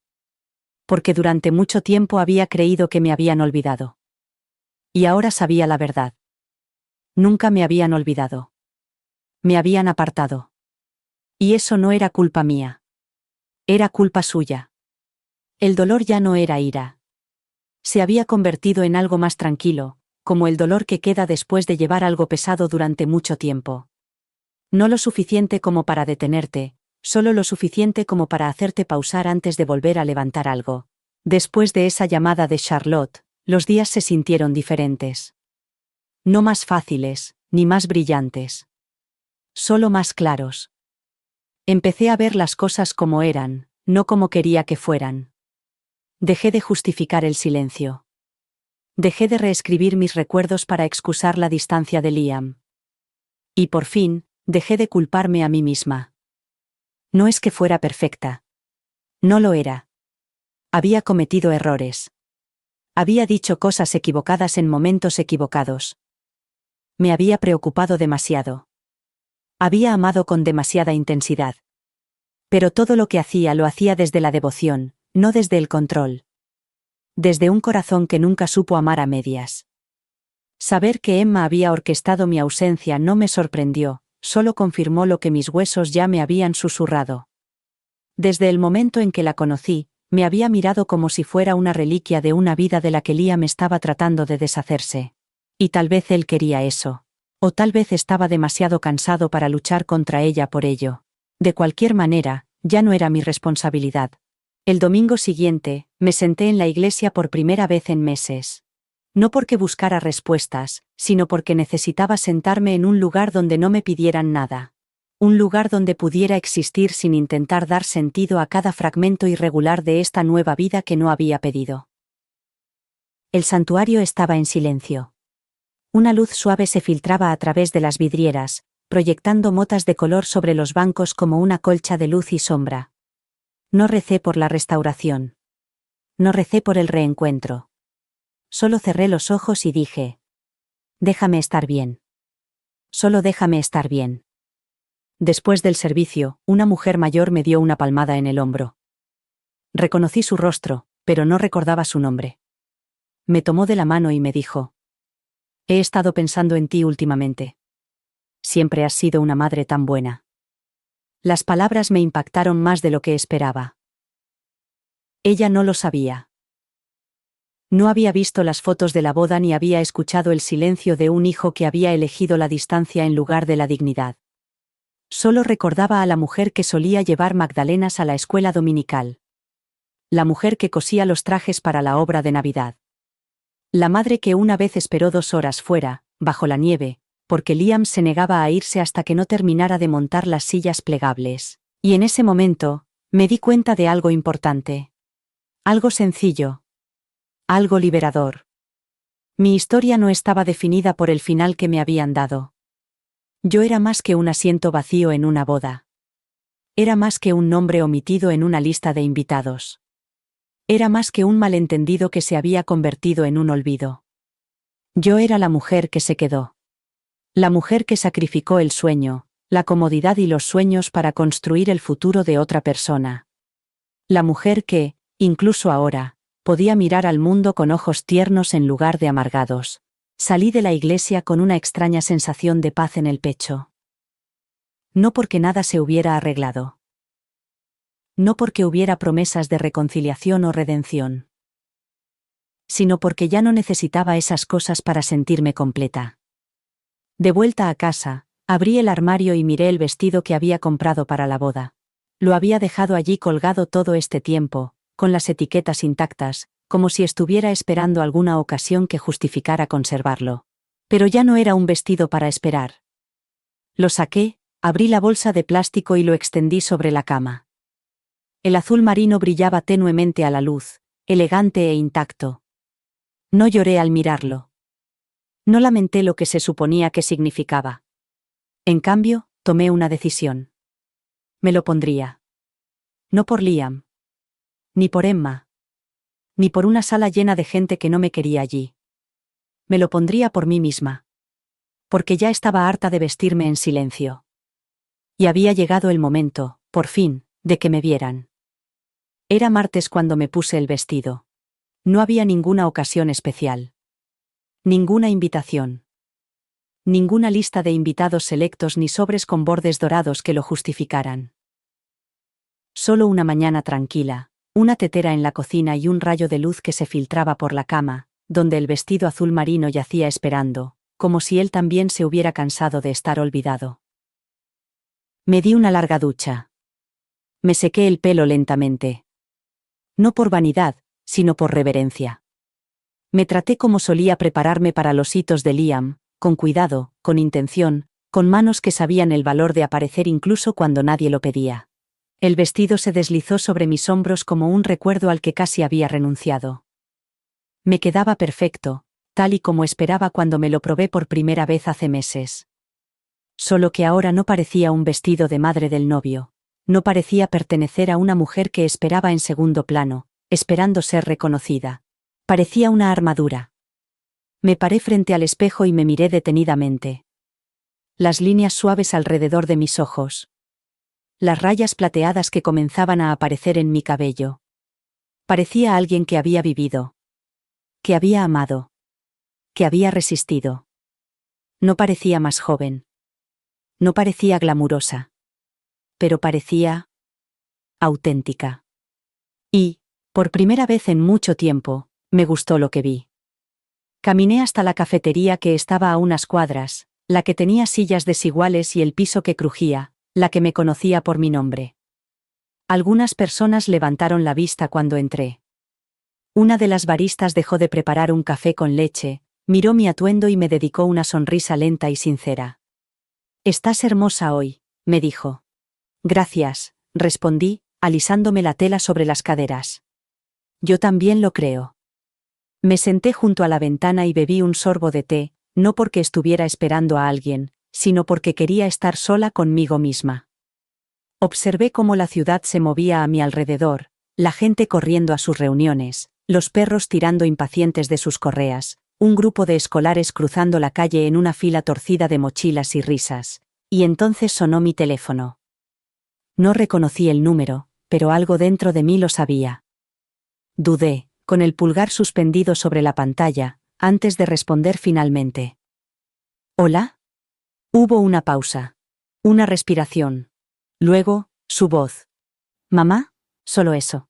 Porque durante mucho tiempo había creído que me habían olvidado. Y ahora sabía la verdad. Nunca me habían olvidado. Me habían apartado. Y eso no era culpa mía. Era culpa suya. El dolor ya no era ira. Se había convertido en algo más tranquilo, como el dolor que queda después de llevar algo pesado durante mucho tiempo. No lo suficiente como para detenerte, solo lo suficiente como para hacerte pausar antes de volver a levantar algo. Después de esa llamada de Charlotte, los días se sintieron diferentes. No más fáciles, ni más brillantes. Solo más claros. Empecé a ver las cosas como eran, no como quería que fueran. Dejé de justificar el silencio. Dejé de reescribir mis recuerdos para excusar la distancia de Liam. Y por fin, dejé de culparme a mí misma. No es que fuera perfecta. No lo era. Había cometido errores. Había dicho cosas equivocadas en momentos equivocados. Me había preocupado demasiado. Había amado con demasiada intensidad. Pero todo lo que hacía lo hacía desde la devoción, no desde el control. Desde un corazón que nunca supo amar a medias. Saber que Emma había orquestado mi ausencia no me sorprendió, solo confirmó lo que mis huesos ya me habían susurrado. Desde el momento en que la conocí, me había mirado como si fuera una reliquia de una vida de la que Liam estaba tratando de deshacerse. Y tal vez él quería eso. O tal vez estaba demasiado cansado para luchar contra ella por ello. De cualquier manera, ya no era mi responsabilidad. El domingo siguiente, me senté en la iglesia por primera vez en meses. No porque buscara respuestas, sino porque necesitaba sentarme en un lugar donde no me pidieran nada. Un lugar donde pudiera existir sin intentar dar sentido a cada fragmento irregular de esta nueva vida que no había pedido. El santuario estaba en silencio. Una luz suave se filtraba a través de las vidrieras, proyectando motas de color sobre los bancos como una colcha de luz y sombra. No recé por la restauración. No recé por el reencuentro. Solo cerré los ojos y dije: déjame estar bien. Solo déjame estar bien. Después del servicio, una mujer mayor me dio una palmada en el hombro. Reconocí su rostro, pero no recordaba su nombre. Me tomó de la mano y me dijo: he estado pensando en ti últimamente. Siempre has sido una madre tan buena. Las palabras me impactaron más de lo que esperaba. Ella no lo sabía. No había visto las fotos de la boda ni había escuchado el silencio de un hijo que había elegido la distancia en lugar de la dignidad. Solo recordaba a la mujer que solía llevar magdalenas a la escuela dominical. La mujer que cosía los trajes para la obra de Navidad. La madre que una vez esperó 2 horas fuera, bajo la nieve, porque Liam se negaba a irse hasta que no terminara de montar las sillas plegables. Y en ese momento, me di cuenta de algo importante. Algo sencillo. Algo liberador. Mi historia no estaba definida por el final que me habían dado. Yo era más que un asiento vacío en una boda. Era más que un nombre omitido en una lista de invitados. Era más que un malentendido que se había convertido en un olvido. Yo era la mujer que se quedó. La mujer que sacrificó el sueño, la comodidad y los sueños para construir el futuro de otra persona. La mujer que, incluso ahora, podía mirar al mundo con ojos tiernos en lugar de amargados. Salí de la iglesia con una extraña sensación de paz en el pecho. No porque nada se hubiera arreglado. No porque hubiera promesas de reconciliación o redención. Sino porque ya no necesitaba esas cosas para sentirme completa. De vuelta a casa, abrí el armario y miré el vestido que había comprado para la boda. Lo había dejado allí colgado todo este tiempo, con las etiquetas intactas, como si estuviera esperando alguna ocasión que justificara conservarlo. Pero ya no era un vestido para esperar. Lo saqué, abrí la bolsa de plástico y lo extendí sobre la cama. El azul marino brillaba tenuemente a la luz, elegante e intacto. No lloré al mirarlo. No lamenté lo que se suponía que significaba. En cambio, tomé una decisión. Me lo pondría. No por Liam. Ni por Emma. Ni por una sala llena de gente que no me quería allí. Me lo pondría por mí misma. Porque ya estaba harta de vestirme en silencio. Y había llegado el momento, por fin, de que me vieran. Era martes cuando me puse el vestido. No había ninguna ocasión especial. Ninguna invitación. Ninguna lista de invitados selectos ni sobres con bordes dorados que lo justificaran. Solo una mañana tranquila, una tetera en la cocina y un rayo de luz que se filtraba por la cama, donde el vestido azul marino yacía esperando, como si él también se hubiera cansado de estar olvidado. Me di una larga ducha. Me sequé el pelo lentamente. No por vanidad, sino por reverencia. Me traté como solía prepararme para los hitos de Liam, con cuidado, con intención, con manos que sabían el valor de aparecer incluso cuando nadie lo pedía. El vestido se deslizó sobre mis hombros como un recuerdo al que casi había renunciado. Me quedaba perfecto, tal y como esperaba cuando me lo probé por primera vez hace meses. Solo que ahora no parecía un vestido de madre del novio. No parecía pertenecer a una mujer que esperaba en segundo plano, esperando ser reconocida. Parecía una armadura. Me paré frente al espejo y me miré detenidamente. Las líneas suaves alrededor de mis ojos. Las rayas plateadas que comenzaban a aparecer en mi cabello. Parecía alguien que había vivido. Que había amado. Que había resistido. No parecía más joven. No parecía glamurosa. Pero parecía auténtica. Y, por primera vez en mucho tiempo, me gustó lo que vi. Caminé hasta la cafetería que estaba a unas cuadras, la que tenía sillas desiguales y el piso que crujía, la que me conocía por mi nombre. Algunas personas levantaron la vista cuando entré. Una de las baristas dejó de preparar un café con leche, miró mi atuendo y me dedicó una sonrisa lenta y sincera. «Estás hermosa hoy», me dijo. «Gracias», respondí, alisándome la tela sobre las caderas. «Yo también lo creo». Me senté junto a la ventana y bebí un sorbo de té, no porque estuviera esperando a alguien, sino porque quería estar sola conmigo misma. Observé cómo la ciudad se movía a mi alrededor, la gente corriendo a sus reuniones, los perros tirando impacientes de sus correas, un grupo de escolares cruzando la calle en una fila torcida de mochilas y risas, y entonces sonó mi teléfono. No reconocí el número, pero algo dentro de mí lo sabía. Dudé, con el pulgar suspendido sobre la pantalla, antes de responder finalmente. ¿Hola? Hubo una pausa. Una respiración. Luego, su voz. ¿Mamá? Solo eso.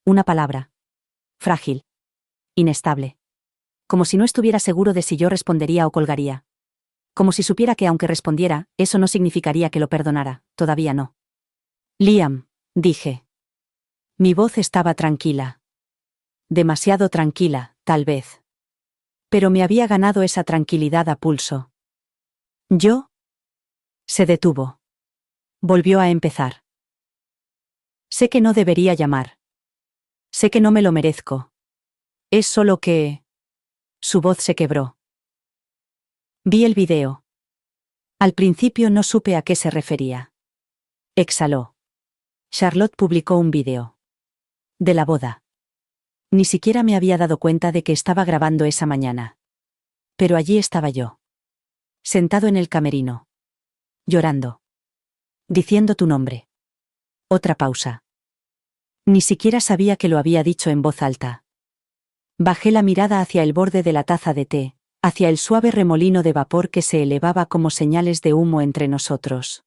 Una palabra. Frágil. Inestable. Como si no estuviera seguro de si yo respondería o colgaría. Como si supiera que aunque respondiera, eso no significaría que lo perdonara, todavía no. Liam, dije. Mi voz estaba tranquila. Demasiado tranquila, tal vez. Pero me había ganado esa tranquilidad a pulso. ¿Yo? Se detuvo. Volvió a empezar. Sé que no debería llamar. Sé que no me lo merezco. Es solo que... Su voz se quebró. Vi el video. Al principio no supe a qué se refería. Exhaló. Charlotte publicó un vídeo. De la boda. Ni siquiera me había dado cuenta de que estaba grabando esa mañana. Pero allí estaba yo. Sentado en el camerino. Llorando. Diciendo tu nombre. Otra pausa. Ni siquiera sabía que lo había dicho en voz alta. Bajé la mirada hacia el borde de la taza de té, hacia el suave remolino de vapor que se elevaba como señales de humo entre nosotros.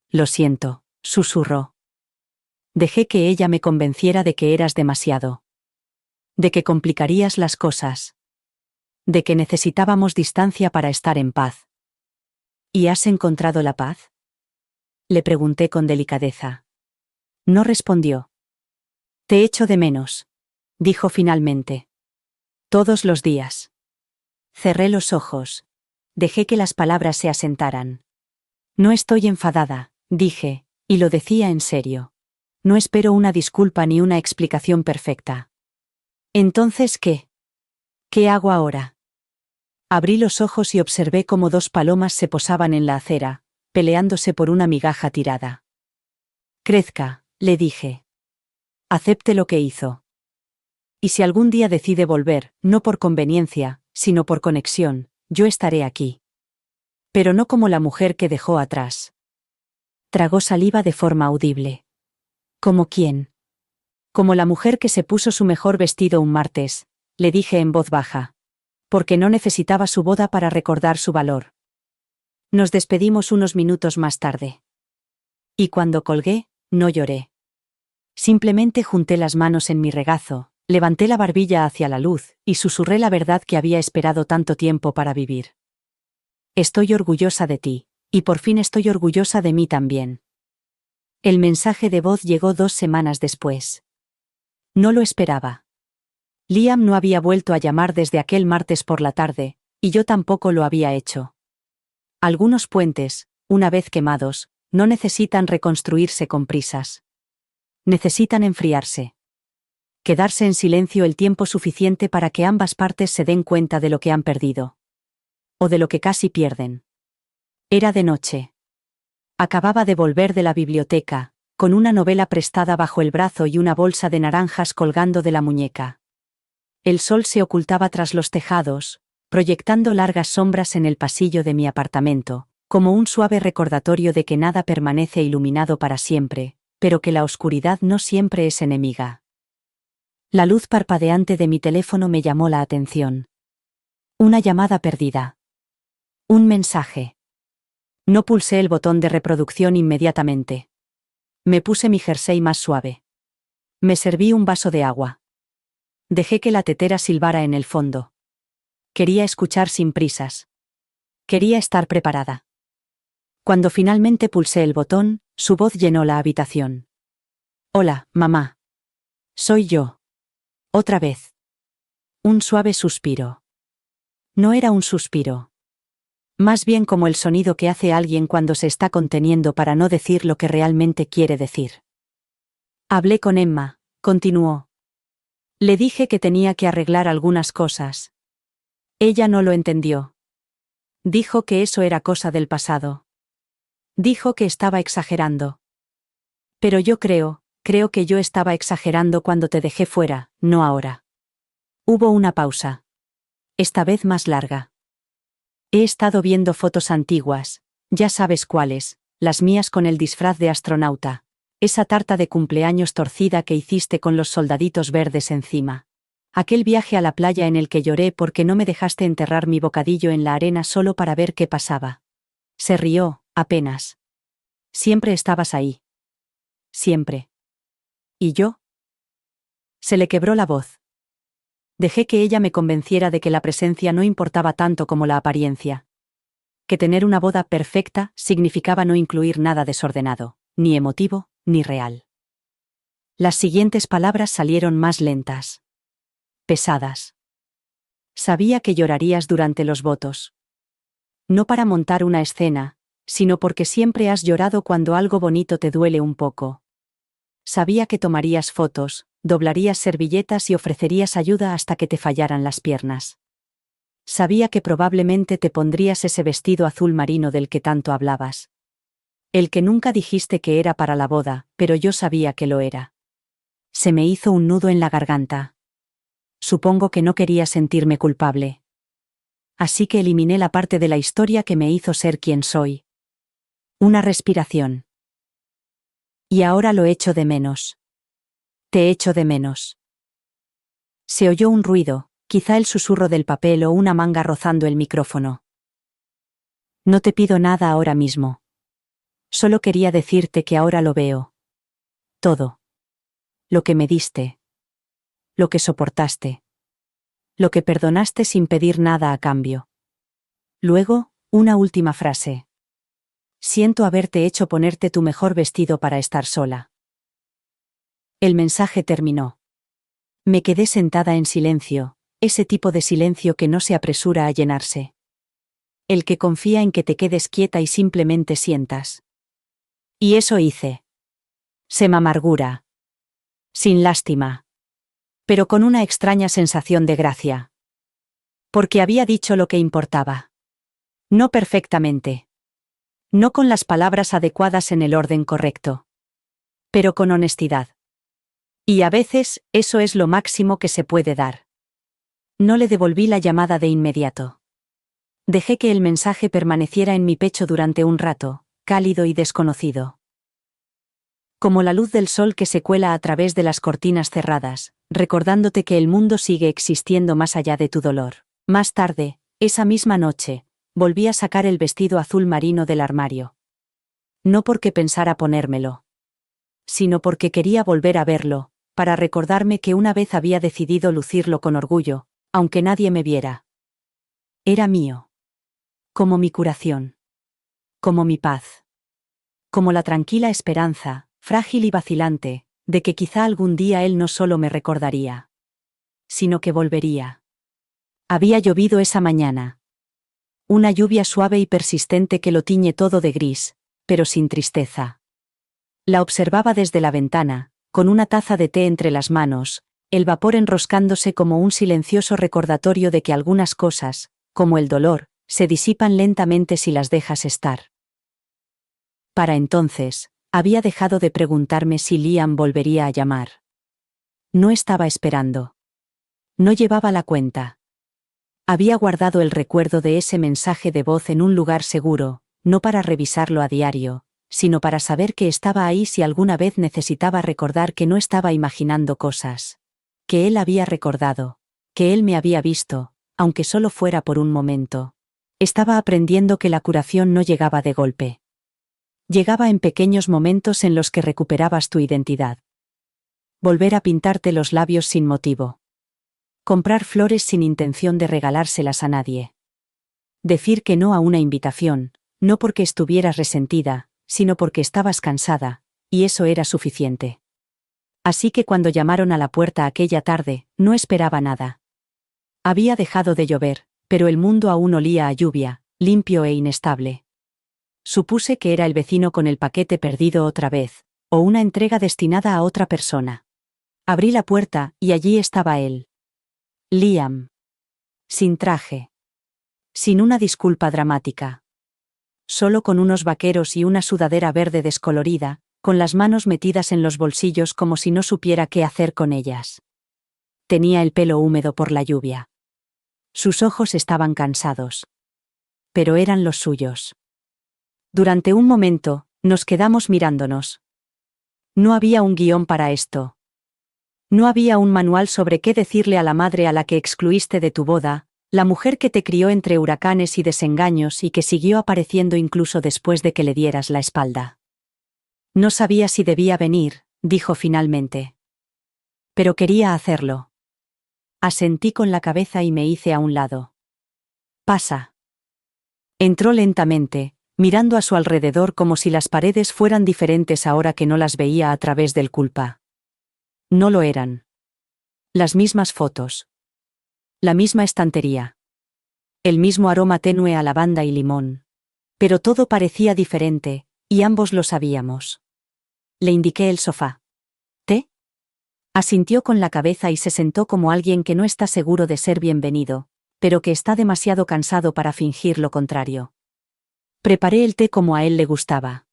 Lo siento, susurró. Dejé que ella me convenciera de que eras demasiado. De que complicarías las cosas. De que necesitábamos distancia para estar en paz. ¿Y has encontrado la paz? Le pregunté con delicadeza. No respondió. Te echo de menos, dijo finalmente. Todos los días. Cerré los ojos. Dejé que las palabras se asentaran. No estoy enfadada, dije, y lo decía en serio. No espero una disculpa ni una explicación perfecta. ¿Entonces qué? ¿Qué hago ahora? Abrí los ojos y observé cómo dos palomas se posaban en la acera, peleándose por una migaja tirada. Crezca, le dije. Acepte lo que hizo. Y si algún día decide volver, no por conveniencia, sino por conexión, yo estaré aquí. Pero no como la mujer que dejó atrás. Tragó saliva de forma audible. ¿Como quién? Como la mujer que se puso su mejor vestido un martes, le dije en voz baja. Porque no necesitaba su boda para recordar su valor. Nos despedimos unos minutos más tarde. Y cuando colgué, no lloré. Simplemente junté las manos en mi regazo, levanté la barbilla hacia la luz, y susurré la verdad que había esperado tanto tiempo para vivir. Estoy orgullosa de ti, y por fin estoy orgullosa de mí también. El mensaje de voz llegó 2 semanas después. No lo esperaba. Liam no había vuelto a llamar desde aquel martes por la tarde, y yo tampoco lo había hecho. Algunos puentes, una vez quemados, no necesitan reconstruirse con prisas. Necesitan enfriarse. Quedarse en silencio el tiempo suficiente para que ambas partes se den cuenta de lo que han perdido. O de lo que casi pierden. Era de noche. Acababa de volver de la biblioteca, con una novela prestada bajo el brazo y una bolsa de naranjas colgando de la muñeca. El sol se ocultaba tras los tejados, proyectando largas sombras en el pasillo de mi apartamento, como un suave recordatorio de que nada permanece iluminado para siempre, pero que la oscuridad no siempre es enemiga. La luz parpadeante de mi teléfono me llamó la atención. Una llamada perdida. Un mensaje. No pulsé el botón de reproducción inmediatamente. Me puse mi jersey más suave. Me serví un vaso de agua. Dejé que la tetera silbara en el fondo. Quería escuchar sin prisas. Quería estar preparada. Cuando finalmente pulsé el botón, su voz llenó la habitación. Hola, mamá. Soy yo. Otra vez. Un suave suspiro. No era un suspiro. Más bien como el sonido que hace alguien cuando se está conteniendo para no decir lo que realmente quiere decir. Hablé con Emma, continuó. Le dije que tenía que arreglar algunas cosas. Ella no lo entendió. Dijo que eso era cosa del pasado. Dijo que estaba exagerando. Pero yo creo que yo estaba exagerando cuando te dejé fuera, no ahora. Hubo una pausa. Esta vez más larga. He estado viendo fotos antiguas, ya sabes cuáles, las mías con el disfraz de astronauta. Esa tarta de cumpleaños torcida que hiciste con los soldaditos verdes encima. Aquel viaje a la playa en el que lloré porque no me dejaste enterrar mi bocadillo en la arena solo para ver qué pasaba. Se rió, apenas. Siempre estabas ahí. Siempre. ¿Y yo? Se le quebró la voz. Dejé que ella me convenciera de que la presencia no importaba tanto como la apariencia. Que tener una boda perfecta significaba no incluir nada desordenado, ni emotivo, ni real. Las siguientes palabras salieron más lentas. Pesadas. Sabía que llorarías durante los votos. No para montar una escena, sino porque siempre has llorado cuando algo bonito te duele un poco. Sabía que tomarías fotos, doblarías servilletas y ofrecerías ayuda hasta que te fallaran las piernas. Sabía que probablemente te pondrías ese vestido azul marino del que tanto hablabas. El que nunca dijiste que era para la boda, pero yo sabía que lo era. Se me hizo un nudo en la garganta. Supongo que no quería sentirme culpable. Así que eliminé la parte de la historia que me hizo ser quien soy. Una respiración. Y ahora lo echo de menos. Te echo de menos. Se oyó un ruido, quizá el susurro del papel o una manga rozando el micrófono. No te pido nada ahora mismo. Solo quería decirte que ahora lo veo. Todo. Lo que me diste. Lo que soportaste. Lo que perdonaste sin pedir nada a cambio. Luego, una última frase. Siento haberte hecho ponerte tu mejor vestido para estar sola. El mensaje terminó. Me quedé sentada en silencio, ese tipo de silencio que no se apresura a llenarse. El que confía en que te quedes quieta y simplemente sientas. Y eso hice. Sin amargura. Sin lástima. Pero con una extraña sensación de gracia. Porque había dicho lo que importaba. No perfectamente. No con las palabras adecuadas en el orden correcto. Pero con honestidad. Y a veces, eso es lo máximo que se puede dar. No le devolví la llamada de inmediato. Dejé que el mensaje permaneciera en mi pecho durante un rato, cálido y desconocido. Como la luz del sol que se cuela a través de las cortinas cerradas, recordándote que el mundo sigue existiendo más allá de tu dolor. Más tarde, esa misma noche, volví a sacar el vestido azul marino del armario. No porque pensara ponérmelo, sino porque quería volver a verlo, para recordarme que una vez había decidido lucirlo con orgullo, aunque nadie me viera. Era mío. Como mi curación. Como mi paz. Como la tranquila esperanza, frágil y vacilante, de que quizá algún día él no solo me recordaría, sino que volvería. Había llovido esa mañana. Una lluvia suave y persistente que lo tiñe todo de gris, pero sin tristeza. La observaba desde la ventana, con una taza de té entre las manos, el vapor enroscándose como un silencioso recordatorio de que algunas cosas, como el dolor, se disipan lentamente si las dejas estar. Para entonces, había dejado de preguntarme si Liam volvería a llamar. No estaba esperando. No llevaba la cuenta. Había guardado el recuerdo de ese mensaje de voz en un lugar seguro, no para revisarlo a diario, sino para saber que estaba ahí si alguna vez necesitaba recordar que no estaba imaginando cosas. Que él había recordado. Que él me había visto, aunque solo fuera por un momento. Estaba aprendiendo que la curación no llegaba de golpe. Llegaba en pequeños momentos en los que recuperabas tu identidad. Volver a pintarte los labios sin motivo. Comprar flores sin intención de regalárselas a nadie. Decir que no a una invitación, no porque estuvieras resentida, sino porque estabas cansada, y eso era suficiente. Así que cuando llamaron a la puerta aquella tarde, no esperaba nada. Había dejado de llover, pero el mundo aún olía a lluvia, limpio e inestable. Supuse que era el vecino con el paquete perdido otra vez, o una entrega destinada a otra persona. Abrí la puerta, y allí estaba él. Liam. Sin traje. Sin una disculpa dramática. Solo con unos vaqueros y una sudadera verde descolorida, con las manos metidas en los bolsillos como si no supiera qué hacer con ellas. Tenía el pelo húmedo por la lluvia. Sus ojos estaban cansados. Pero eran los suyos. Durante un momento, nos quedamos mirándonos. No había un guión para esto. No había un manual sobre qué decirle a la madre a la que excluiste de tu boda, la mujer que te crió entre huracanes y desengaños y que siguió apareciendo incluso después de que le dieras la espalda. No sabía si debía venir, dijo finalmente. Pero quería hacerlo. Asentí con la cabeza y me hice a un lado. Pasa. Entró lentamente, mirando a su alrededor como si las paredes fueran diferentes ahora que no las veía a través del culpa. No lo eran. Las mismas fotos. La misma estantería. El mismo aroma tenue a lavanda y limón. Pero todo parecía diferente, y ambos lo sabíamos. Le indiqué el sofá. ¿Té? Asintió con la cabeza y se sentó como alguien que no está seguro de ser bienvenido, pero que está demasiado cansado para fingir lo contrario. Preparé el té como a él le gustaba.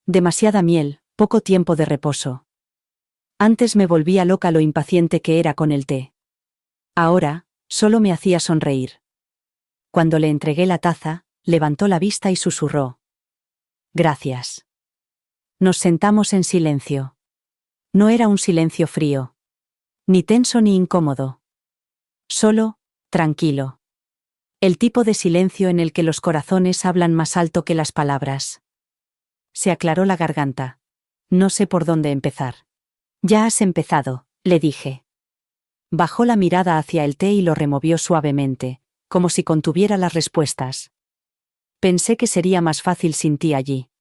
Demasiada miel, poco tiempo de reposo. Antes me volvía loca lo impaciente que era con el té. Ahora, solo me hacía sonreír. Cuando le entregué la taza, levantó la vista y susurró: «Gracias». Nos sentamos en silencio. No era un silencio frío. Ni tenso ni incómodo. Solo, tranquilo. El tipo de silencio en el que los corazones hablan más alto que las palabras. Se aclaró la garganta. No sé por dónde empezar. «Ya has empezado», le dije. Bajó la mirada hacia el té y lo removió suavemente, como si contuviera las respuestas. Pensé que sería más fácil sin ti allí.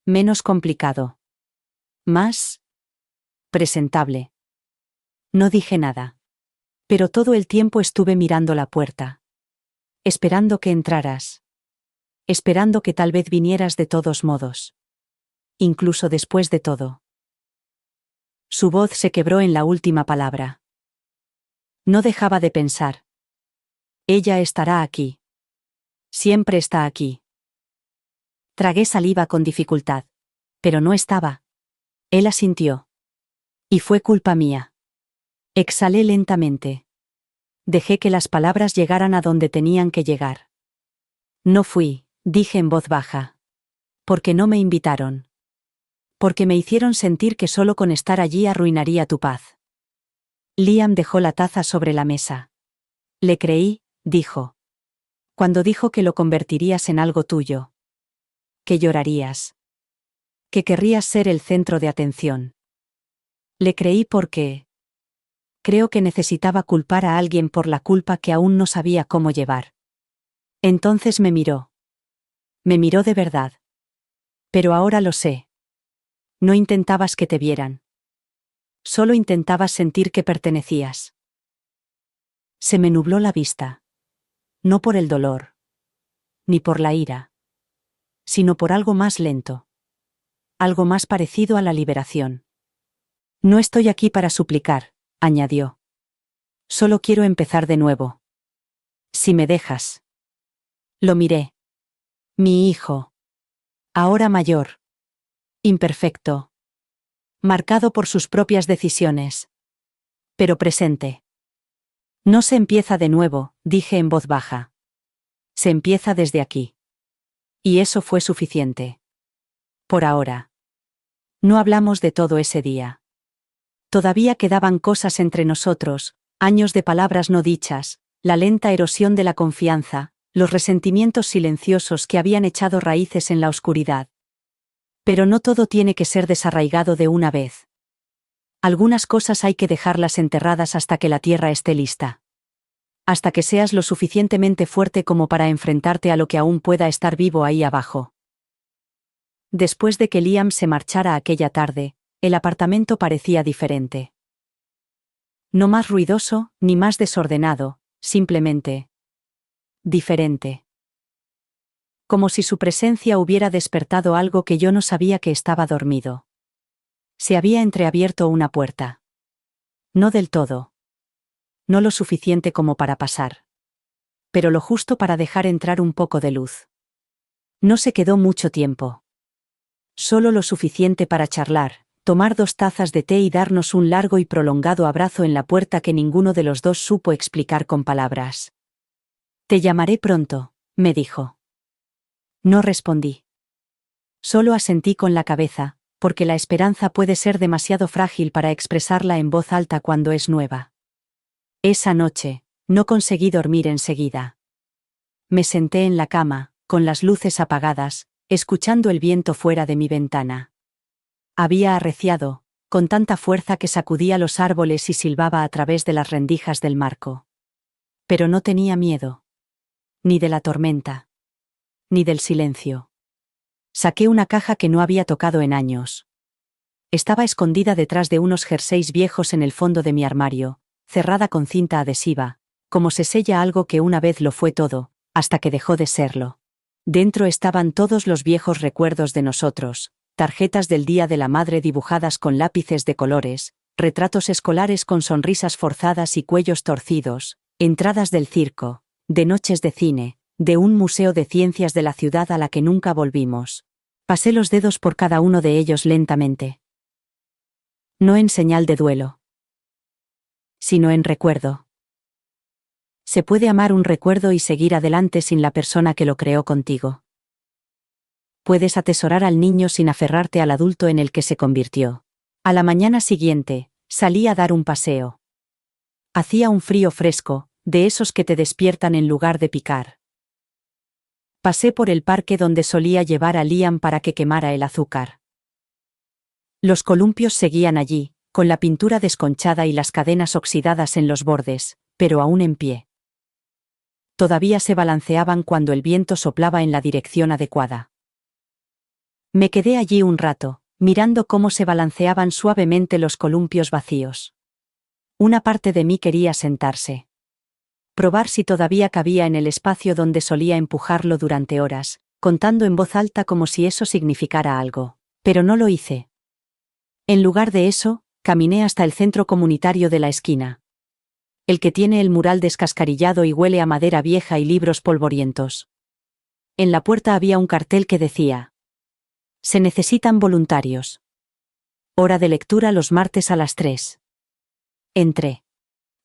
Menos complicado. Más presentable. No dije nada. Pero todo el tiempo estuve mirando la puerta. Esperando que entraras. Esperando que tal vez vinieras de todos modos. Incluso después de todo. Su voz se quebró en la última palabra. No dejaba de pensar. Ella estará aquí. Siempre está aquí. Tragué saliva con dificultad. Pero no estaba. Él asintió. Y fue culpa mía. Exhalé lentamente. Dejé que las palabras llegaran a donde tenían que llegar. No fui, dije en voz baja. Porque no me invitaron. Porque me hicieron sentir que solo con estar allí arruinaría tu paz. Liam dejó la taza sobre la mesa. Le creí, dijo. Cuando dijo que lo convertirías en algo tuyo. Que llorarías. Que querrías ser el centro de atención. Le creí porque... creo que necesitaba culpar a alguien por la culpa que aún no sabía cómo llevar. Entonces me miró. Me miró de verdad. Pero ahora lo sé. No intentabas que te vieran. Solo intentabas sentir que pertenecías. Se me nubló la vista. No por el dolor. Ni por la ira. Sino por algo más lento. Algo más parecido a la liberación. No estoy aquí para suplicar, añadió. Solo quiero empezar de nuevo. Si me dejas. Lo miré. Mi hijo. Ahora mayor. Imperfecto. Marcado por sus propias decisiones. Pero presente. No se empieza de nuevo, dije en voz baja. Se empieza desde aquí. Y eso fue suficiente. Por ahora. No hablamos de todo ese día. Todavía quedaban cosas entre nosotros, años de palabras no dichas, la lenta erosión de la confianza, los resentimientos silenciosos que habían echado raíces en la oscuridad. Pero no todo tiene que ser desarraigado de una vez. Algunas cosas hay que dejarlas enterradas hasta que la tierra esté lista. Hasta que seas lo suficientemente fuerte como para enfrentarte a lo que aún pueda estar vivo ahí abajo. Después de que Liam se marchara aquella tarde, el apartamento parecía diferente. No más ruidoso, ni más desordenado, simplemente diferente. Como si su presencia hubiera despertado algo que yo no sabía que estaba dormido. Se había entreabierto una puerta. No del todo. No lo suficiente como para pasar. Pero lo justo para dejar entrar un poco de luz. No se quedó mucho tiempo. Solo lo suficiente para charlar, tomar 2 tazas de té y darnos un largo y prolongado abrazo en la puerta que ninguno de los dos supo explicar con palabras. «Te llamaré pronto», me dijo. No respondí. Solo asentí con la cabeza, porque la esperanza puede ser demasiado frágil para expresarla en voz alta cuando es nueva. Esa noche, no conseguí dormir enseguida. Me senté en la cama, con las luces apagadas, escuchando el viento fuera de mi ventana. Había arreciado, con tanta fuerza que sacudía los árboles y silbaba a través de las rendijas del marco. Pero no tenía miedo. Ni de la tormenta. Ni del silencio. Saqué una caja que no había tocado en años. Estaba escondida detrás de unos jerseys viejos en el fondo de mi armario, cerrada con cinta adhesiva, como se sella algo que una vez lo fue todo, hasta que dejó de serlo. Dentro estaban todos los viejos recuerdos de nosotros, tarjetas del Día de la Madre dibujadas con lápices de colores, retratos escolares con sonrisas forzadas y cuellos torcidos, Entradas del circo, de noches de cine, de un museo de ciencias de la ciudad a la que nunca volvimos. Pasé los dedos por cada uno de ellos lentamente. No en señal de duelo, sino en recuerdo. Se puede amar un recuerdo y seguir adelante sin la persona que lo creó contigo. Puedes atesorar al niño sin aferrarte al adulto en el que se convirtió. A la mañana siguiente, salí a dar un paseo. Hacía un frío fresco, de esos que te despiertan en lugar de picar. Pasé por el parque donde solía llevar a Liam para que quemara el azúcar. Los columpios seguían allí, con la pintura desconchada y las cadenas oxidadas en los bordes, pero aún en pie. Todavía se balanceaban cuando el viento soplaba en la dirección adecuada. Me quedé allí un rato, mirando cómo se balanceaban suavemente los columpios vacíos. Una parte de mí quería sentarse. Probar si todavía cabía en el espacio donde solía empujarlo durante horas, contando en voz alta como si eso significara algo. Pero no lo hice. En lugar de eso, caminé hasta el centro comunitario de la esquina. El que tiene el mural descascarillado y huele a madera vieja y libros polvorientos. En la puerta había un cartel que decía: se necesitan voluntarios. Hora de lectura los martes a las 3. Entré.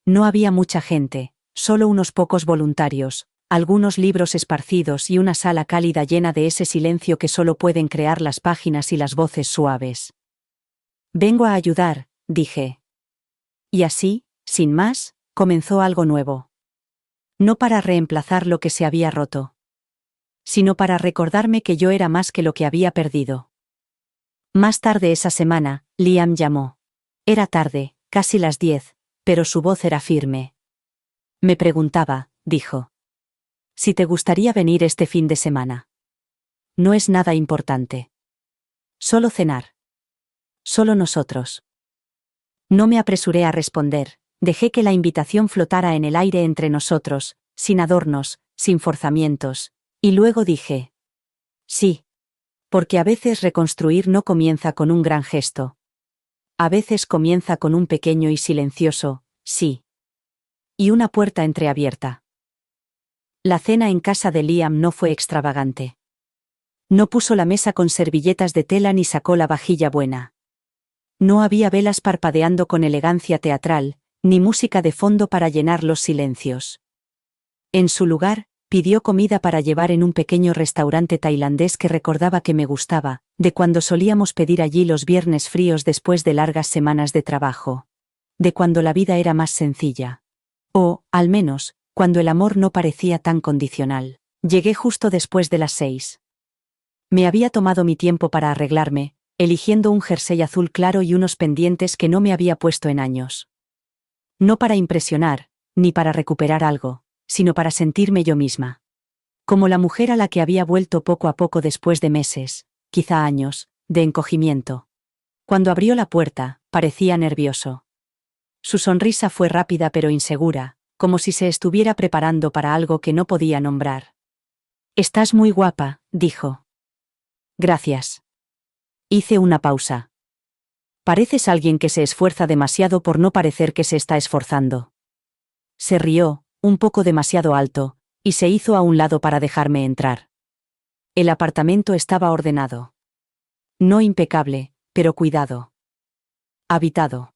No había mucha gente, solo unos pocos voluntarios, algunos libros esparcidos y una sala cálida llena de ese silencio que solo pueden crear las páginas y las voces suaves. Vengo a ayudar, dije. Y así, sin más, comenzó algo nuevo. No para reemplazar lo que se había roto, sino para recordarme que yo era más que lo que había perdido. Más tarde esa semana, Liam llamó. Era tarde, casi las 10, pero su voz era firme. Me preguntaba, dijo, si te gustaría venir este fin de semana. No es nada importante. Solo cenar. Solo nosotros. No me apresuré a responder, dejé que la invitación flotara en el aire entre nosotros, sin adornos, sin forzamientos, y luego dije: sí. Porque a veces reconstruir no comienza con un gran gesto. A veces comienza con un pequeño y silencioso sí. Y una puerta entreabierta. La cena en casa de Liam no fue extravagante. No puso la mesa con servilletas de tela ni sacó la vajilla buena. No había velas parpadeando con elegancia teatral, ni música de fondo para llenar los silencios. En su lugar, pidió comida para llevar en un pequeño restaurante tailandés que recordaba que me gustaba, de cuando solíamos pedir allí los viernes fríos después de largas semanas de trabajo. De cuando la vida era más sencilla. O, al menos, cuando el amor no parecía tan condicional. Llegué justo después de las 6. Me había tomado mi tiempo para arreglarme, eligiendo un jersey azul claro y unos pendientes que no me había puesto en años. No para impresionar, ni para recuperar algo, sino para sentirme yo misma. Como la mujer a la que había vuelto poco a poco después de meses, quizá años, de encogimiento. Cuando abrió la puerta, parecía nervioso. Su sonrisa fue rápida pero insegura, como si se estuviera preparando para algo que no podía nombrar. Estás muy guapa, dijo. Gracias. Hice una pausa. Pareces alguien que se esfuerza demasiado por no parecer que se está esforzando. Se rió, un poco demasiado alto, y se hizo a un lado para dejarme entrar. El apartamento estaba ordenado. No impecable, pero cuidado. Habitado.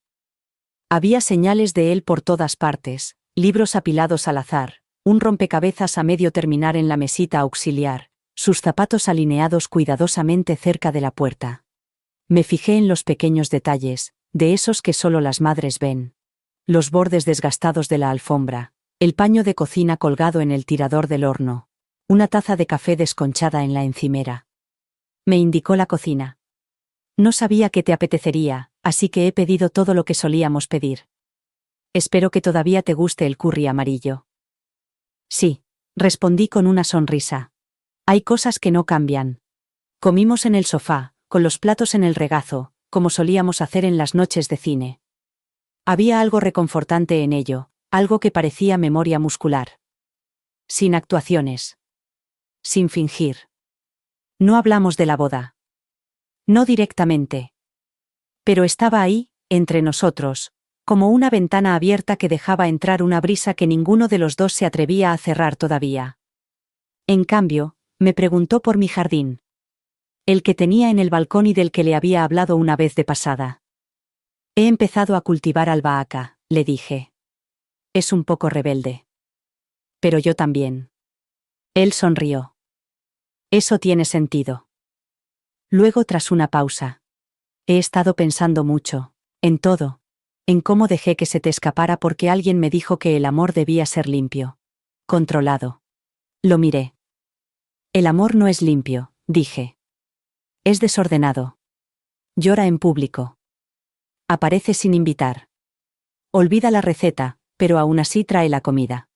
Había señales de él por todas partes, libros apilados al azar, un rompecabezas a medio terminar en la mesita auxiliar, sus zapatos alineados cuidadosamente cerca de la puerta. Me fijé en los pequeños detalles, de esos que solo las madres ven. Los bordes desgastados de la alfombra, el paño de cocina colgado en el tirador del horno, una taza de café desconchada en la encimera. Me indicó la cocina. No sabía qué te apetecería, así que he pedido todo lo que solíamos pedir. Espero que todavía te guste el curry amarillo. Sí, respondí con una sonrisa. Hay cosas que no cambian. Comimos en el sofá, con los platos en el regazo, como solíamos hacer en las noches de cine. Había algo reconfortante en ello, algo que parecía memoria muscular. Sin actuaciones. Sin fingir. No hablamos de la boda. No directamente. Pero estaba ahí, entre nosotros, como una ventana abierta que dejaba entrar una brisa que ninguno de los dos se atrevía a cerrar todavía. En cambio, me preguntó por mi jardín. El que tenía en el balcón y del que le había hablado una vez de pasada. He empezado a cultivar albahaca, le dije. Es un poco rebelde. Pero yo también. Él sonrió. Eso tiene sentido. Luego, tras una pausa. He estado pensando mucho, en todo, en cómo dejé que se te escapara porque alguien me dijo que el amor debía ser limpio. Controlado. Lo miré. El amor no es limpio, dije. Es desordenado. Llora en público. Aparece sin invitar. Olvida la receta, pero aún así trae la comida.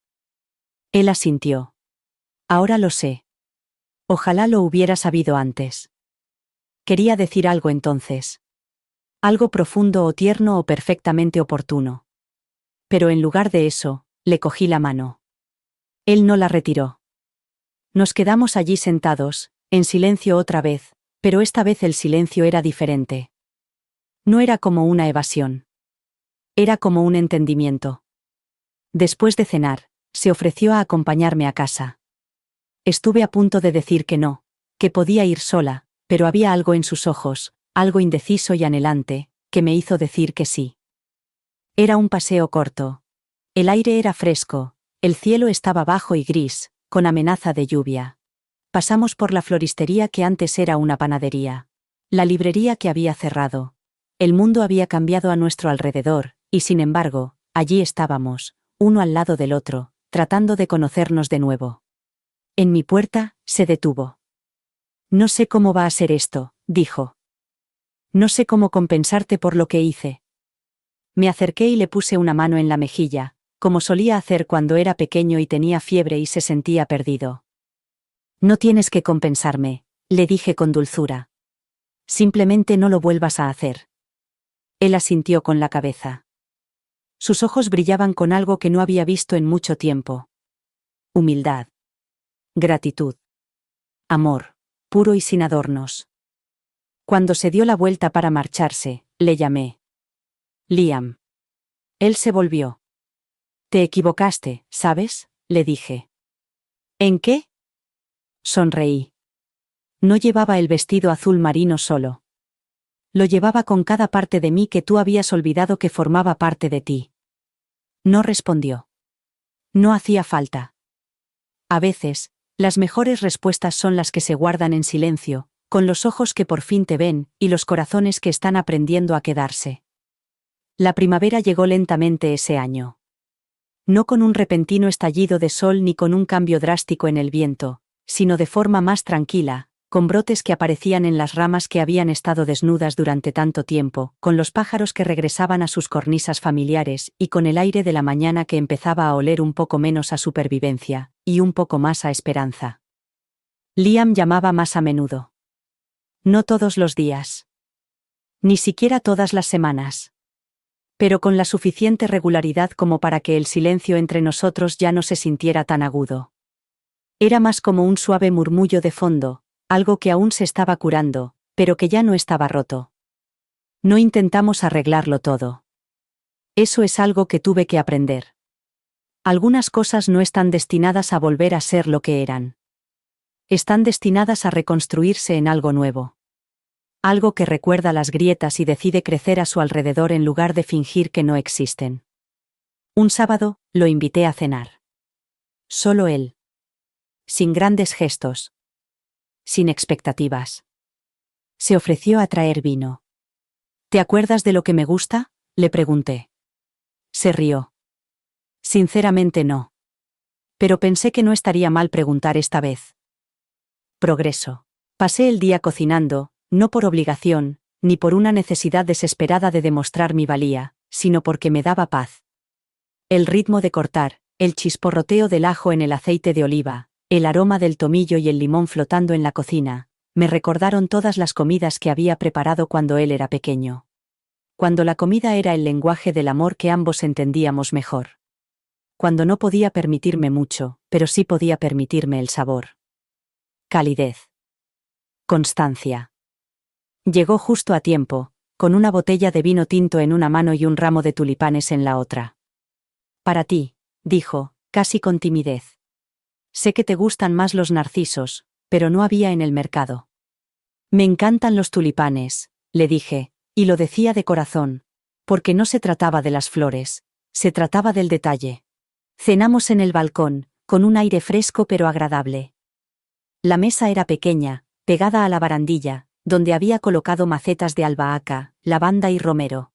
Él asintió. Ahora lo sé. Ojalá lo hubiera sabido antes. Quería decir algo entonces. Algo profundo o tierno o perfectamente oportuno. Pero en lugar de eso, le cogí la mano. Él no la retiró. Nos quedamos allí sentados, en silencio otra vez, pero esta vez el silencio era diferente. No era como una evasión. Era como un entendimiento. Después de cenar, se ofreció a acompañarme a casa. Estuve a punto de decir que no, que podía ir sola, pero había algo en sus ojos, algo indeciso y anhelante, que me hizo decir que sí. Era un paseo corto. El aire era fresco, el cielo estaba bajo y gris, con amenaza de lluvia. Pasamos por la floristería que antes era una panadería. La librería que había cerrado. El mundo había cambiado a nuestro alrededor, y sin embargo, allí estábamos, uno al lado del otro, tratando de conocernos de nuevo. En mi puerta, se detuvo. No sé cómo va a ser esto, dijo. No sé cómo compensarte por lo que hice. Me acerqué y le puse una mano en la mejilla, como solía hacer cuando era pequeño y tenía fiebre y se sentía perdido. No tienes que compensarme, le dije con dulzura. Simplemente no lo vuelvas a hacer. Él asintió con la cabeza. Sus ojos brillaban con algo que no había visto en mucho tiempo. Humildad. Gratitud. Amor, puro y sin adornos. Cuando se dio la vuelta para marcharse, le llamé. Liam. Él se volvió. Te equivocaste, ¿sabes? Le dije. ¿En qué? Sonreí. No llevaba el vestido azul marino solo. Lo llevaba con cada parte de mí que tú habías olvidado que formaba parte de ti. No respondió. No hacía falta. A veces, las mejores respuestas son las que se guardan en silencio, con los ojos que por fin te ven, y los corazones que están aprendiendo a quedarse. La primavera llegó lentamente ese año. No con un repentino estallido de sol ni con un cambio drástico en el viento, sino de forma más tranquila, con brotes que aparecían en las ramas que habían estado desnudas durante tanto tiempo, con los pájaros que regresaban a sus cornisas familiares y con el aire de la mañana que empezaba a oler un poco menos a supervivencia, y un poco más a esperanza. Liam llamaba más a menudo. No todos los días. Ni siquiera todas las semanas. Pero con la suficiente regularidad como para que el silencio entre nosotros ya no se sintiera tan agudo. Era más como un suave murmullo de fondo, algo que aún se estaba curando, pero que ya no estaba roto. No intentamos arreglarlo todo. Eso es algo que tuve que aprender. Algunas cosas no están destinadas a volver a ser lo que eran. Están destinadas a reconstruirse en algo nuevo. Algo que recuerda las grietas y decide crecer a su alrededor en lugar de fingir que no existen. Un sábado, lo invité a cenar. Solo él. Sin grandes gestos. Sin expectativas. Se ofreció a traer vino. ¿Te acuerdas de lo que me gusta?, le pregunté. Se rió. Sinceramente no. Pero pensé que no estaría mal preguntar esta vez. Progreso. Pasé el día cocinando, no por obligación, ni por una necesidad desesperada de demostrar mi valía, sino porque me daba paz. El ritmo de cortar, el chisporroteo del ajo en el aceite de oliva, el aroma del tomillo y el limón flotando en la cocina, me recordaron todas las comidas que había preparado cuando él era pequeño. Cuando la comida era el lenguaje del amor que ambos entendíamos mejor. Cuando no podía permitirme mucho, pero sí podía permitirme el sabor. Calidez. Constancia. Llegó justo a tiempo, con una botella de vino tinto en una mano y un ramo de tulipanes en la otra. Para ti, dijo, casi con timidez. Sé que te gustan más los narcisos, pero no había en el mercado. Me encantan los tulipanes, le dije, y lo decía de corazón, porque no se trataba de las flores, se trataba del detalle. Cenamos en el balcón, con un aire fresco pero agradable. La mesa era pequeña, pegada a la barandilla, donde había colocado macetas de albahaca, lavanda y romero.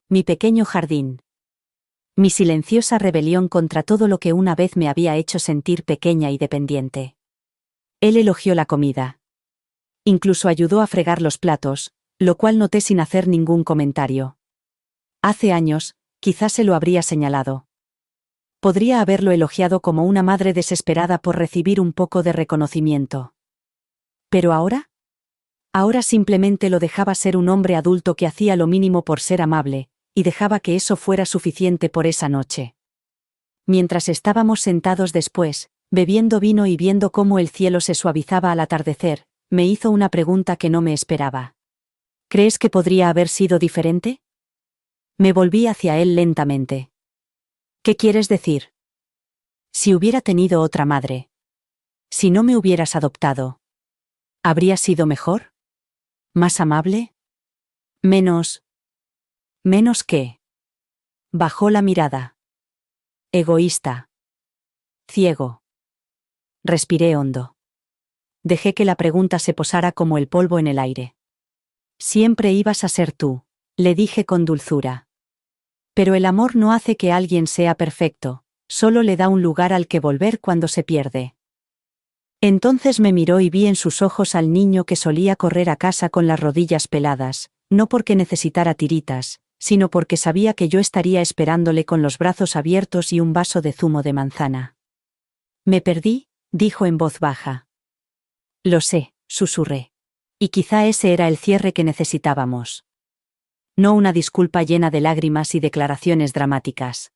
Mi pequeño jardín. Mi silenciosa rebelión contra todo lo que una vez me había hecho sentir pequeña y dependiente. Él elogió la comida. Incluso ayudó a fregar los platos, lo cual noté sin hacer ningún comentario. Hace años, quizás se lo habría señalado. Podría haberlo elogiado como una madre desesperada por recibir un poco de reconocimiento. ¿Pero ahora? Ahora simplemente lo dejaba ser un hombre adulto que hacía lo mínimo por ser amable, y dejaba que eso fuera suficiente por esa noche. Mientras estábamos sentados después, bebiendo vino y viendo cómo el cielo se suavizaba al atardecer, me hizo una pregunta que no me esperaba. ¿Crees que podría haber sido diferente? Me volví hacia él lentamente. ¿Qué quieres decir? Si hubiera tenido otra madre. Si no me hubieras adoptado. ¿Habría sido mejor? ¿Más amable? ¿Menos? ¿Menos qué? Bajó la mirada. Egoísta. Ciego. Respiré hondo. Dejé que la pregunta se posara como el polvo en el aire. Siempre ibas a ser tú, le dije con dulzura. Pero el amor no hace que alguien sea perfecto, solo le da un lugar al que volver cuando se pierde. Entonces me miró y vi en sus ojos al niño que solía correr a casa con las rodillas peladas, no porque necesitara tiritas, sino porque sabía que yo estaría esperándole con los brazos abiertos y un vaso de zumo de manzana. Me perdí, dijo en voz baja. Lo sé, susurré. Y quizá ese era el cierre que necesitábamos. No una disculpa llena de lágrimas y declaraciones dramáticas.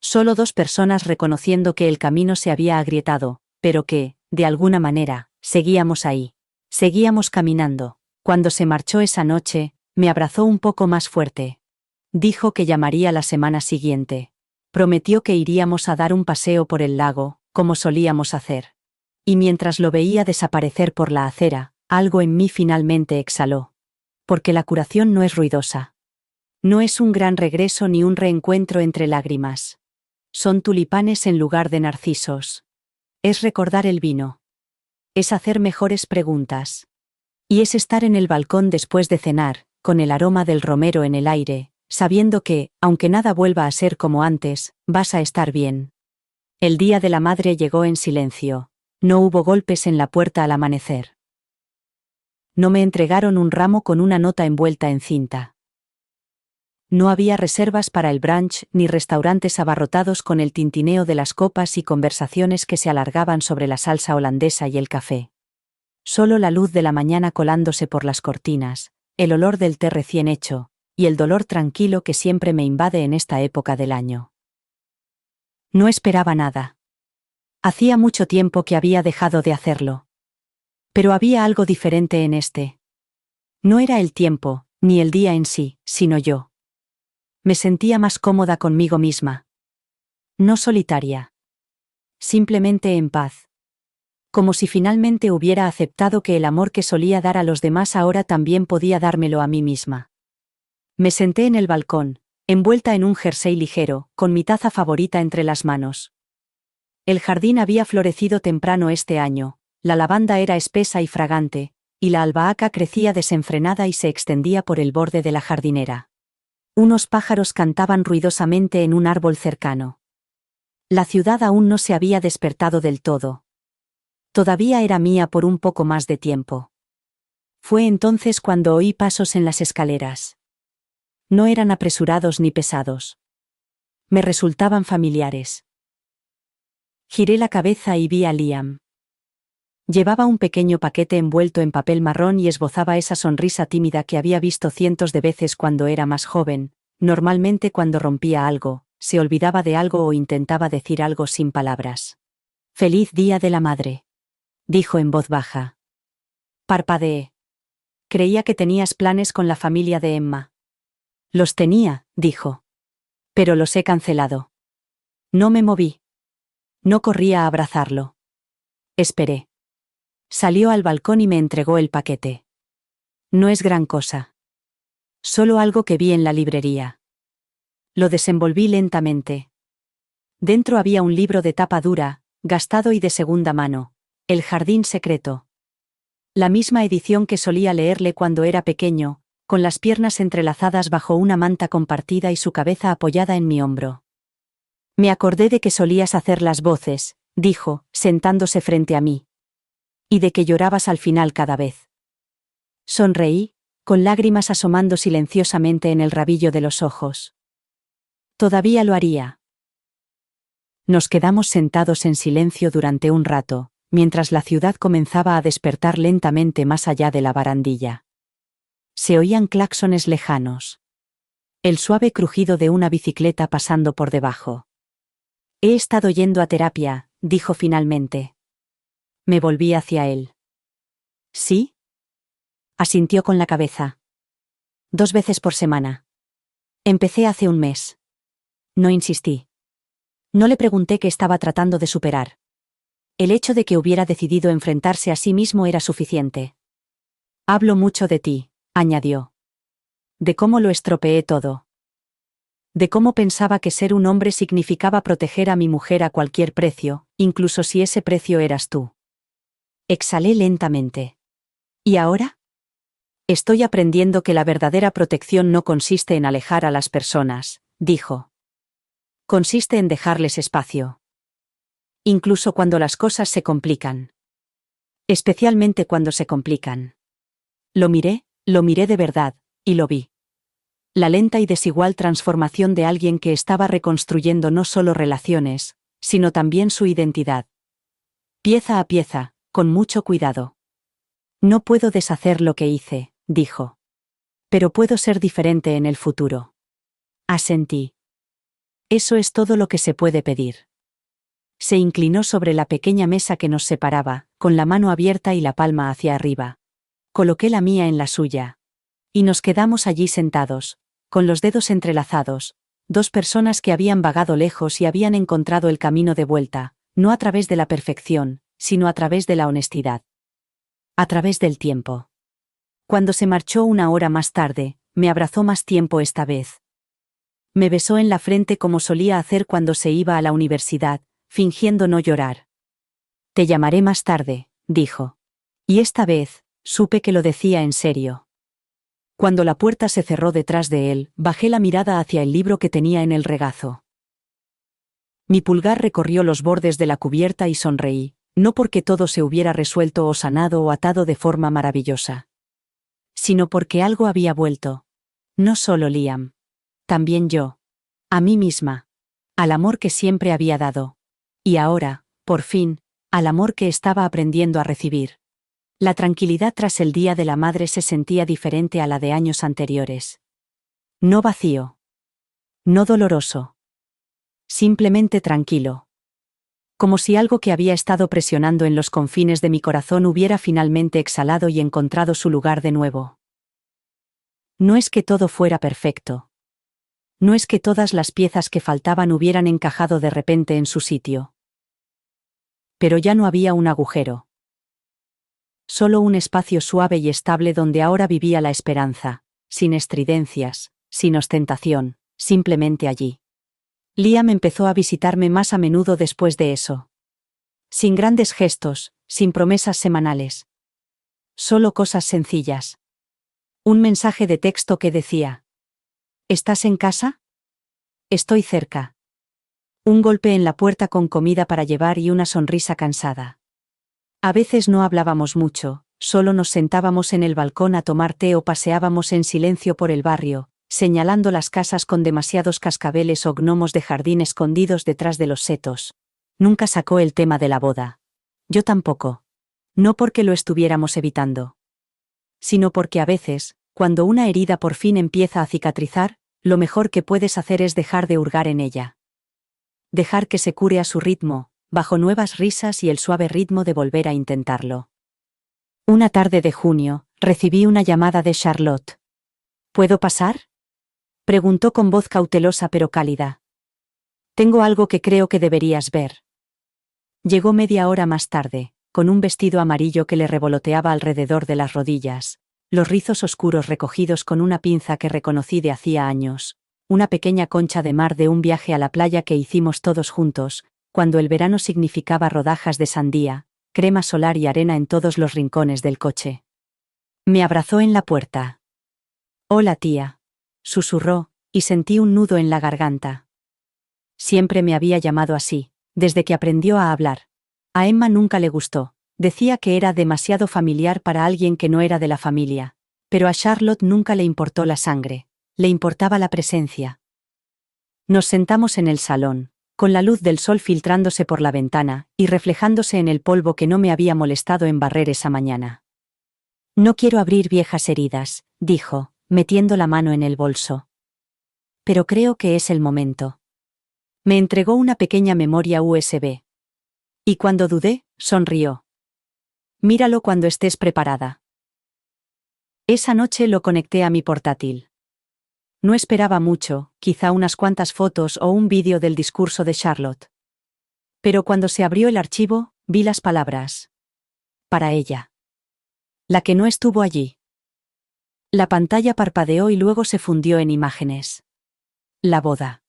Solo dos personas reconociendo que el camino se había agrietado, pero que, de alguna manera, seguíamos ahí. Seguíamos caminando. Cuando se marchó esa noche, me abrazó un poco más fuerte. Dijo que llamaría la semana siguiente. Prometió que iríamos a dar un paseo por el lago, como solíamos hacer. Y mientras lo veía desaparecer por la acera, algo en mí finalmente exhaló. Porque la curación no es ruidosa. No es un gran regreso ni un reencuentro entre lágrimas. Son tulipanes en lugar de narcisos. Es recordar el vino. Es hacer mejores preguntas. Y es estar en el balcón después de cenar, con el aroma del romero en el aire, sabiendo que, aunque nada vuelva a ser como antes, vas a estar bien. El día de la madre llegó en silencio. No hubo golpes en la puerta al amanecer. No me entregaron un ramo con una nota envuelta en cinta. No había reservas para el brunch ni restaurantes abarrotados con el tintineo de las copas y conversaciones que se alargaban sobre la salsa holandesa y el café. Solo la luz de la mañana colándose por las cortinas, el olor del té recién hecho, y el dolor tranquilo que siempre me invade en esta época del año. No esperaba nada. Hacía mucho tiempo que había dejado de hacerlo. Pero había algo diferente en este. No era el tiempo, ni el día en sí, sino yo. Me sentía más cómoda conmigo misma. No solitaria. Simplemente en paz. Como si finalmente hubiera aceptado que el amor que solía dar a los demás ahora también podía dármelo a mí misma. Me senté en el balcón, envuelta en un jersey ligero, con mi taza favorita entre las manos. El jardín había florecido temprano este año. La lavanda era espesa y fragante, y la albahaca crecía desenfrenada y se extendía por el borde de la jardinera. Unos pájaros cantaban ruidosamente en un árbol cercano. La ciudad aún no se había despertado del todo. Todavía era mía por un poco más de tiempo. Fue entonces cuando oí pasos en las escaleras. No eran apresurados ni pesados. Me resultaban familiares. Giré la cabeza y vi a Liam. Llevaba un pequeño paquete envuelto en papel marrón y esbozaba esa sonrisa tímida que había visto cientos de veces cuando era más joven. Normalmente cuando rompía algo, se olvidaba de algo o intentaba decir algo sin palabras. «Feliz Día de la Madre», dijo en voz baja. Parpadeé. Creía que tenías planes con la familia de Emma. Los tenía, dijo. Pero los he cancelado. No me moví. No corrí a abrazarlo. Esperé. Salió al balcón y me entregó el paquete. No es gran cosa. Solo algo que vi en la librería. Lo desenvolví lentamente. Dentro había un libro de tapa dura, gastado y de segunda mano. El jardín secreto. La misma edición que solía leerle cuando era pequeño, con las piernas entrelazadas bajo una manta compartida y su cabeza apoyada en mi hombro. Me acordé de que solías hacer las voces, dijo, sentándose frente a mí. Y de que llorabas al final cada vez. Sonreí, con lágrimas asomando silenciosamente en el rabillo de los ojos. Todavía lo haría. Nos quedamos sentados en silencio durante un rato, mientras la ciudad comenzaba a despertar lentamente más allá de la barandilla. Se oían claxones lejanos. El suave crujido de una bicicleta pasando por debajo. He estado yendo a terapia, dijo finalmente. Me volví hacia él. ¿Sí? Asintió con la cabeza. 2 veces por semana. Empecé hace un mes. No insistí. No le pregunté qué estaba tratando de superar. El hecho de que hubiera decidido enfrentarse a sí mismo era suficiente. Hablo mucho de ti, añadió. De cómo lo estropeé todo. De cómo pensaba que ser un hombre significaba proteger a mi mujer a cualquier precio, incluso si ese precio eras tú. Exhalé lentamente. ¿Y ahora? Estoy aprendiendo que la verdadera protección no consiste en alejar a las personas, dijo. Consiste en dejarles espacio. Incluso cuando las cosas se complican. Especialmente cuando se complican. Lo miré de verdad, y lo vi. La lenta y desigual transformación de alguien que estaba reconstruyendo no solo relaciones, sino también su identidad. Pieza a pieza, con mucho cuidado. No puedo deshacer lo que hice, dijo. Pero puedo ser diferente en el futuro. Asentí. Eso es todo lo que se puede pedir. Se inclinó sobre la pequeña mesa que nos separaba, con la mano abierta y la palma hacia arriba. Coloqué la mía en la suya. Y nos quedamos allí sentados, con los dedos entrelazados, 2 personas que habían vagado lejos y habían encontrado el camino de vuelta, no a través de la perfección, sino a través de la honestidad. A través del tiempo. Cuando se marchó 1 hora más tarde, me abrazó más tiempo esta vez. Me besó en la frente como solía hacer cuando se iba a la universidad, fingiendo no llorar. Te llamaré más tarde, dijo. Y esta vez, supe que lo decía en serio. Cuando la puerta se cerró detrás de él, bajé la mirada hacia el libro que tenía en el regazo. Mi pulgar recorrió los bordes de la cubierta y sonreí, no porque todo se hubiera resuelto o sanado o atado de forma maravillosa. Sino porque algo había vuelto. No solo Liam. También yo. A mí misma. Al amor que siempre había dado. Y ahora, por fin, al amor que estaba aprendiendo a recibir. La tranquilidad tras el Día de la Madre se sentía diferente a la de años anteriores. No vacío. No doloroso. Simplemente tranquilo. Como si algo que había estado presionando en los confines de mi corazón hubiera finalmente exhalado y encontrado su lugar de nuevo. No es que todo fuera perfecto. No es que todas las piezas que faltaban hubieran encajado de repente en su sitio. Pero ya no había un agujero. Solo un espacio suave y estable donde ahora vivía la esperanza, sin estridencias, sin ostentación, simplemente allí. Liam empezó a visitarme más a menudo después de eso. Sin grandes gestos, sin promesas semanales. Solo cosas sencillas. Un mensaje de texto que decía: ¿estás en casa? Estoy cerca. Un golpe en la puerta con comida para llevar y una sonrisa cansada. A veces no hablábamos mucho, solo nos sentábamos en el balcón a tomar té o paseábamos en silencio por el barrio, señalando las casas con demasiados cascabeles o gnomos de jardín escondidos detrás de los setos. Nunca sacó el tema de la boda. Yo tampoco. No porque lo estuviéramos evitando. Sino porque a veces, cuando una herida por fin empieza a cicatrizar, lo mejor que puedes hacer es dejar de hurgar en ella. Dejar que se cure a su ritmo, bajo nuevas risas y el suave ritmo de volver a intentarlo. Una tarde de junio, Recibí una llamada de Charlotte. ¿Puedo pasar? Preguntó con voz cautelosa pero cálida. Tengo algo que creo que deberías ver. Llegó media hora más tarde, con un vestido amarillo que le revoloteaba alrededor de las rodillas, los rizos oscuros recogidos con una pinza que reconocí de hacía años, una pequeña concha de mar de un viaje a la playa que hicimos todos juntos, cuando el verano significaba rodajas de sandía, crema solar y arena en todos los rincones del coche. Me abrazó en la puerta. «Hola, tía», susurró, y sentí un nudo en la garganta. Siempre me había llamado así, desde que aprendió a hablar. A Emma nunca le gustó, decía que era demasiado familiar para alguien que no era de la familia, pero a Charlotte nunca le importó la sangre, le importaba la presencia. Nos sentamos en el salón, con la luz del sol filtrándose por la ventana y reflejándose en el polvo que no me había molestado en barrer esa mañana. «No quiero abrir viejas heridas», dijo, metiendo la mano en el bolso. «Pero creo que es el momento». Me entregó una pequeña memoria USB. Y cuando dudé, sonrió. «Míralo cuando estés preparada». Esa noche lo conecté a mi portátil. No esperaba mucho, quizá unas cuantas fotos o un vídeo del discurso de Charlotte. Pero cuando se abrió el archivo, vi las palabras. Para ella. La que no estuvo allí. La pantalla parpadeó y luego se fundió en imágenes. La boda.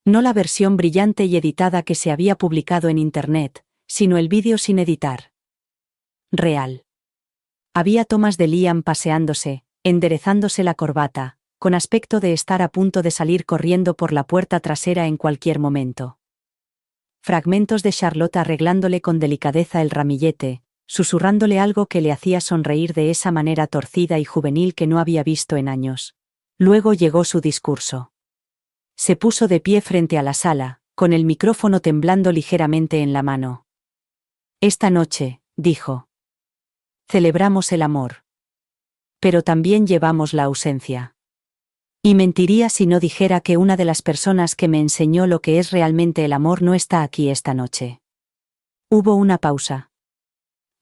No la versión brillante y editada que se había publicado en Internet, sino el vídeo sin editar. Real. Había tomas de Liam paseándose, enderezándose la corbata, con aspecto de estar a punto de salir corriendo por la puerta trasera en cualquier momento. Fragmentos de Charlotte arreglándole con delicadeza el ramillete, susurrándole algo que le hacía sonreír de esa manera torcida y juvenil que no había visto en años. Luego llegó su discurso. Se puso de pie frente a la sala, con el micrófono temblando ligeramente en la mano. «Esta noche», dijo, «celebramos el amor. Pero también llevamos la ausencia. Y mentiría si no dijera que una de las personas que me enseñó lo que es realmente el amor no está aquí esta noche». Hubo una pausa.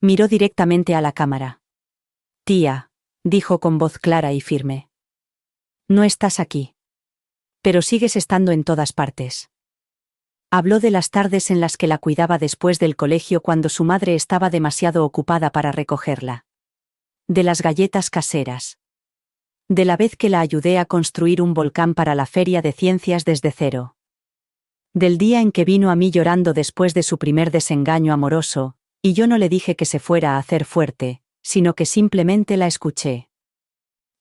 Miró directamente a la cámara. «Tía», dijo con voz clara y firme. «No estás aquí. Pero sigues estando en todas partes». Habló de las tardes en las que la cuidaba después del colegio cuando su madre estaba demasiado ocupada para recogerla. De las galletas caseras. De la vez que la ayudé a construir un volcán para la feria de ciencias desde cero. Del día en que vino a mí llorando después de su primer desengaño amoroso, y yo no le dije que se fuera a hacer fuerte, sino que simplemente la escuché.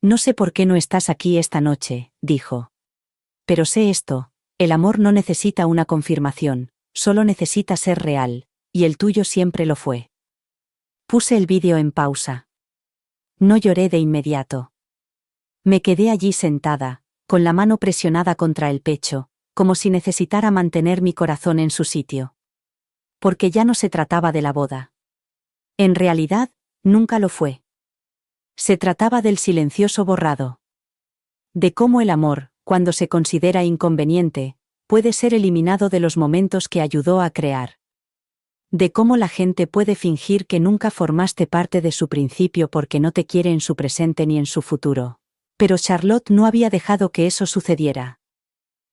«No sé por qué no estás aquí esta noche», dijo. «Pero sé esto, el amor no necesita una confirmación, solo necesita ser real, y el tuyo siempre lo fue». Puse el vídeo en pausa. No lloré de inmediato. Me quedé allí sentada, con la mano presionada contra el pecho, como si necesitara mantener mi corazón en su sitio. Porque ya no se trataba de la boda. En realidad, nunca lo fue. Se trataba del silencioso borrado. De cómo el amor, cuando se considera inconveniente, puede ser eliminado de los momentos que ayudó a crear. De cómo la gente puede fingir que nunca formaste parte de su principio porque no te quiere en su presente ni en su futuro. Pero Charlotte no había dejado que eso sucediera.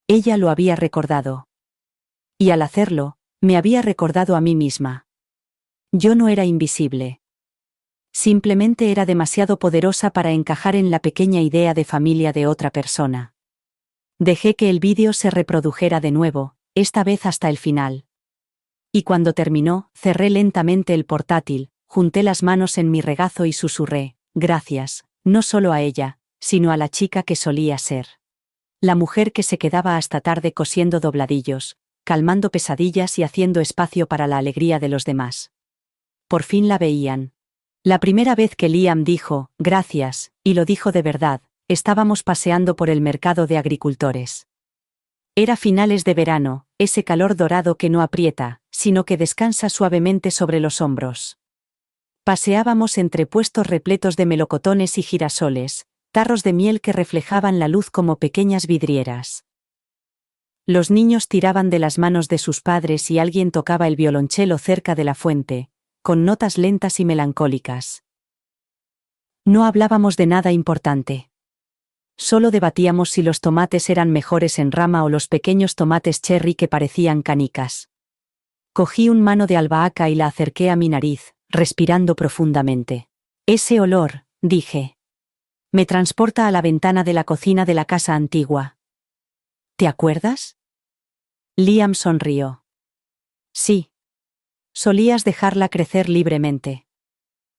Ella lo había recordado. Y al hacerlo, me había recordado a mí misma. Yo no era invisible. Simplemente era demasiado poderosa para encajar en la pequeña idea de familia de otra persona. Dejé que el vídeo se reprodujera de nuevo, esta vez hasta el final. Y cuando terminó, cerré lentamente el portátil, junté las manos en mi regazo y susurré, «Gracias, no solo a ella, sino a la chica que solía ser. La mujer que se quedaba hasta tarde cosiendo dobladillos, calmando pesadillas y haciendo espacio para la alegría de los demás». Por fin la veían. La primera vez que Liam dijo, «Gracias», y lo dijo de verdad, estábamos paseando por el mercado de agricultores. Era finales de verano, ese calor dorado que no aprieta, sino que descansa suavemente sobre los hombros. Paseábamos entre puestos repletos de melocotones y girasoles, tarros de miel que reflejaban la luz como pequeñas vidrieras. Los niños tiraban de las manos de sus padres y alguien tocaba el violonchelo cerca de la fuente, con notas lentas y melancólicas. No hablábamos de nada importante. Solo debatíamos si los tomates eran mejores en rama o los pequeños tomates cherry que parecían canicas. Cogí un mano de albahaca y la acerqué a mi nariz, respirando profundamente. Ese olor, dije. Me transporta a la ventana de la cocina de la casa antigua. ¿Te acuerdas? Liam sonrió. Sí. Solías dejarla crecer libremente.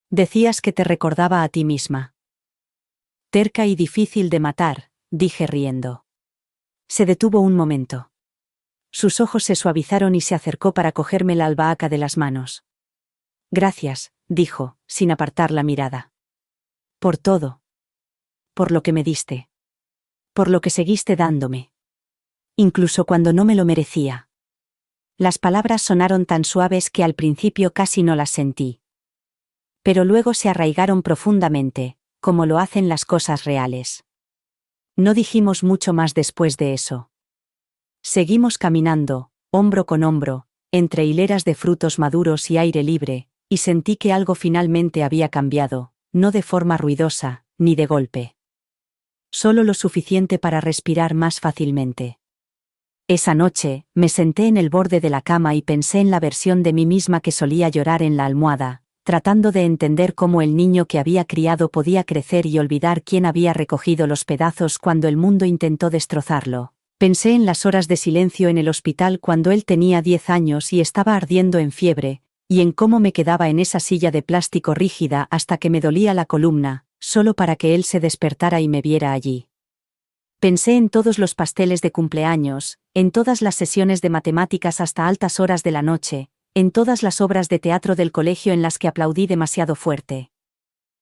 Decías que te recordaba a ti misma. Terca y difícil de matar, dije riendo. Se detuvo un momento. Sus ojos se suavizaron y se acercó para cogerme la albahaca de las manos. Gracias, dijo, sin apartar la mirada. Por todo. Por lo que me diste. Por lo que seguiste dándome. Incluso cuando no me lo merecía. Las palabras sonaron tan suaves que al principio casi no las sentí. Pero luego se arraigaron profundamente, como lo hacen las cosas reales. No dijimos mucho más después de eso. Seguimos caminando, hombro con hombro, entre hileras de frutos maduros y aire libre, y sentí que algo finalmente había cambiado, no de forma ruidosa, ni de golpe. Solo lo suficiente para respirar más fácilmente. Esa noche, me senté en el borde de la cama y pensé en la versión de mí misma que solía llorar en la almohada, tratando de entender cómo el niño que había criado podía crecer y olvidar quién había recogido los pedazos cuando el mundo intentó destrozarlo. Pensé en las horas de silencio en el hospital cuando él tenía 10 años y estaba ardiendo en fiebre, y en cómo me quedaba en esa silla de plástico rígida hasta que me dolía la columna, solo para que él se despertara y me viera allí. Pensé en todos los pasteles de cumpleaños, en todas las sesiones de matemáticas hasta altas horas de la noche, en todas las obras de teatro del colegio en las que aplaudí demasiado fuerte.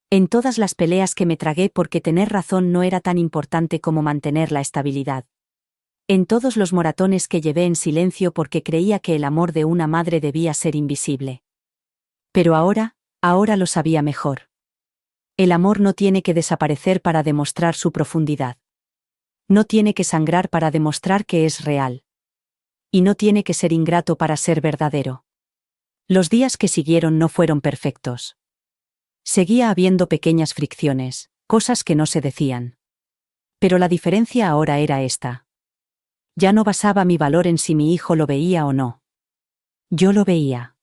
En todas las peleas que me tragué porque tener razón no era tan importante como mantener la estabilidad. En todos los moratones que llevé en silencio porque creía que el amor de una madre debía ser invisible. Pero ahora lo sabía mejor. El amor no tiene que desaparecer para demostrar su profundidad. No tiene que sangrar para demostrar que es real. Y no tiene que ser ingrato para ser verdadero. Los días que siguieron no fueron perfectos. Seguía habiendo pequeñas fricciones, cosas que no se decían. Pero la diferencia ahora era esta. Ya no basaba mi valor en si mi hijo lo veía o no. Yo lo veía.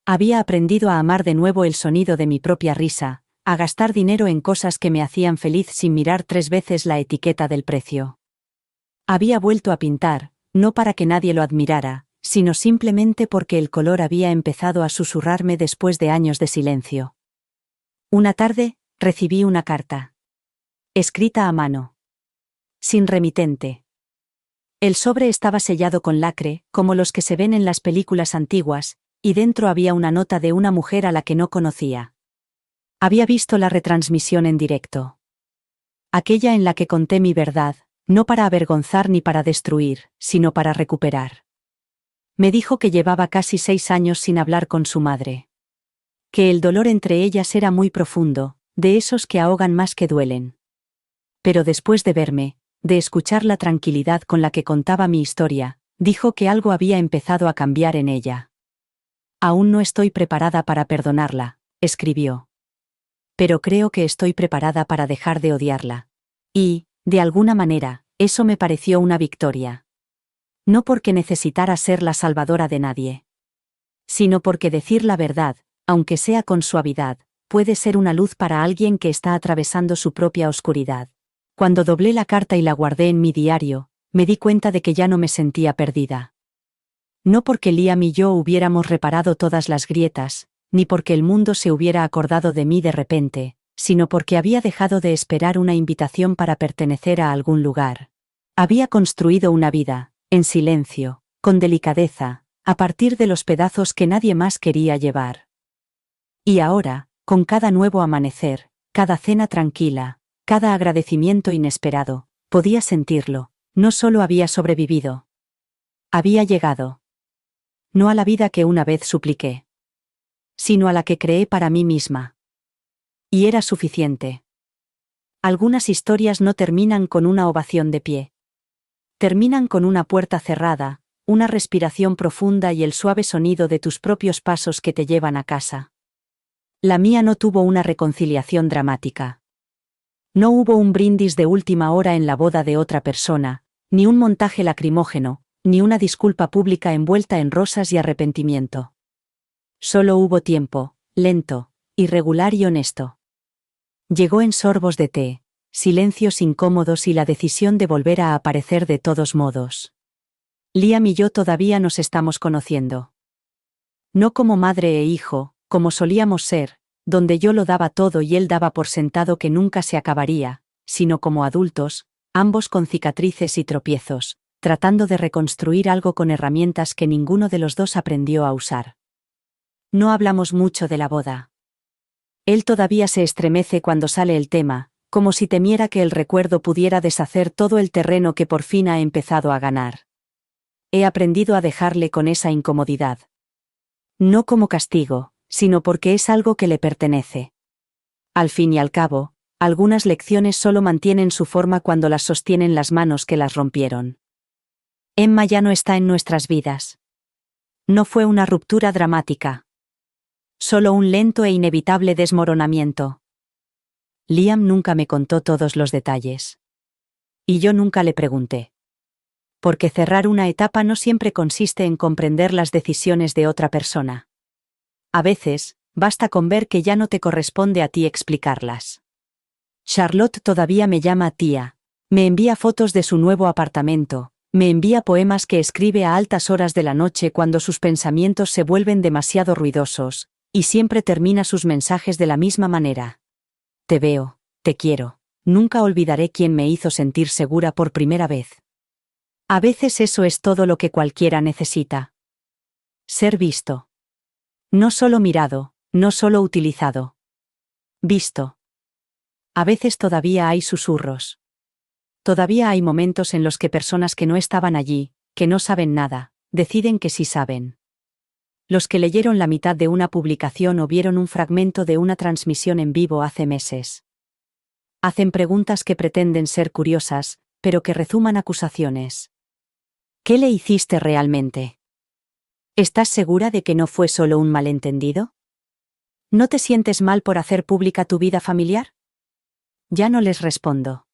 Había aprendido a amar de nuevo el sonido de mi propia risa, a gastar dinero en cosas que me hacían feliz sin mirar 3 veces la etiqueta del precio. Había vuelto a pintar, no para que nadie lo admirara, sino simplemente porque el color había empezado a susurrarme después de años de silencio. Una tarde, recibí una carta. Escrita a mano. Sin remitente. El sobre estaba sellado con lacre, como los que se ven en las películas antiguas, y dentro había una nota de una mujer a la que no conocía. Había visto la retransmisión en directo. Aquella en la que conté mi verdad, no para avergonzar ni para destruir, sino para recuperar. Me dijo que llevaba casi 6 años sin hablar con su madre. Que el dolor entre ellas era muy profundo, de esos que ahogan más que duelen. Pero después de verme, de escuchar la tranquilidad con la que contaba mi historia, dijo que algo había empezado a cambiar en ella. Aún no estoy preparada para perdonarla, escribió. Pero creo que estoy preparada para dejar de odiarla. Y, de alguna manera, eso me pareció una victoria. No porque necesitara ser la salvadora de nadie. Sino porque decir la verdad, aunque sea con suavidad, puede ser una luz para alguien que está atravesando su propia oscuridad. Cuando doblé la carta y la guardé en mi diario, me di cuenta de que ya no me sentía perdida. No porque Liam y yo hubiéramos reparado todas las grietas, ni porque el mundo se hubiera acordado de mí de repente, sino porque había dejado de esperar una invitación para pertenecer a algún lugar. Había construido una vida, en silencio, con delicadeza, a partir de los pedazos que nadie más quería llevar. Y ahora, con cada nuevo amanecer, cada cena tranquila, cada agradecimiento inesperado, podía sentirlo, no solo había sobrevivido. Había llegado. No a la vida que una vez supliqué, sino a la que creé para mí misma. Y era suficiente. Algunas historias no terminan con una ovación de pie. Terminan con una puerta cerrada, una respiración profunda y el suave sonido de tus propios pasos que te llevan a casa. La mía no tuvo una reconciliación dramática. No hubo un brindis de última hora en la boda de otra persona, ni un montaje lacrimógeno, ni una disculpa pública envuelta en rosas y arrepentimiento. Solo hubo tiempo, lento, irregular y honesto. Llegó en sorbos de té, silencios incómodos y la decisión de volver a aparecer de todos modos. Liam y yo todavía nos estamos conociendo. No como madre e hijo, como solíamos ser, donde yo lo daba todo y él daba por sentado que nunca se acabaría, sino como adultos, ambos con cicatrices y tropiezos, tratando de reconstruir algo con herramientas que ninguno de los dos aprendió a usar. No hablamos mucho de la boda. Él todavía se estremece cuando sale el tema, como si temiera que el recuerdo pudiera deshacer todo el terreno que por fin ha empezado a ganar. He aprendido a dejarle con esa incomodidad. No como castigo, sino porque es algo que le pertenece. Al fin y al cabo, algunas lecciones solo mantienen su forma cuando las sostienen las manos que las rompieron. Emma ya no está en nuestras vidas. No fue una ruptura dramática. Solo un lento e inevitable desmoronamiento. Liam nunca me contó todos los detalles. Y yo nunca le pregunté. Porque cerrar una etapa no siempre consiste en comprender las decisiones de otra persona. A veces, basta con ver que ya no te corresponde a ti explicarlas. Charlotte todavía me llama tía, me envía fotos de su nuevo apartamento, me envía poemas que escribe a altas horas de la noche cuando sus pensamientos se vuelven demasiado ruidosos, y siempre termina sus mensajes de la misma manera. Te veo, te quiero, nunca olvidaré quién me hizo sentir segura por primera vez. A veces eso es todo lo que cualquiera necesita. Ser visto. No solo mirado, no solo utilizado. Visto. A veces todavía hay susurros. Todavía hay momentos en los que personas que no estaban allí, que no saben nada, deciden que sí saben. Los que leyeron la mitad de una publicación o vieron un fragmento de una transmisión en vivo hace meses. Hacen preguntas que pretenden ser curiosas, pero que rezuman acusaciones. ¿Qué le hiciste realmente? ¿Estás segura de que no fue solo un malentendido? ¿No te sientes mal por hacer pública tu vida familiar? Ya no les respondo.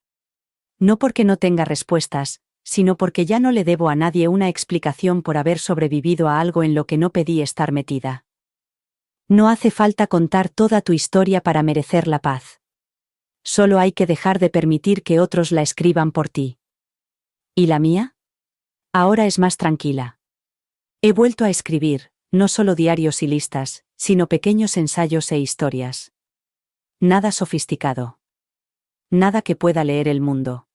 No porque no tenga respuestas, sino porque ya no le debo a nadie una explicación por haber sobrevivido a algo en lo que no pedí estar metida. No hace falta contar toda tu historia para merecer la paz. Solo hay que dejar de permitir que otros la escriban por ti. ¿Y la mía? Ahora es más tranquila. He vuelto a escribir, no solo diarios y listas, sino pequeños ensayos e historias. Nada sofisticado. Nada que pueda leer el mundo.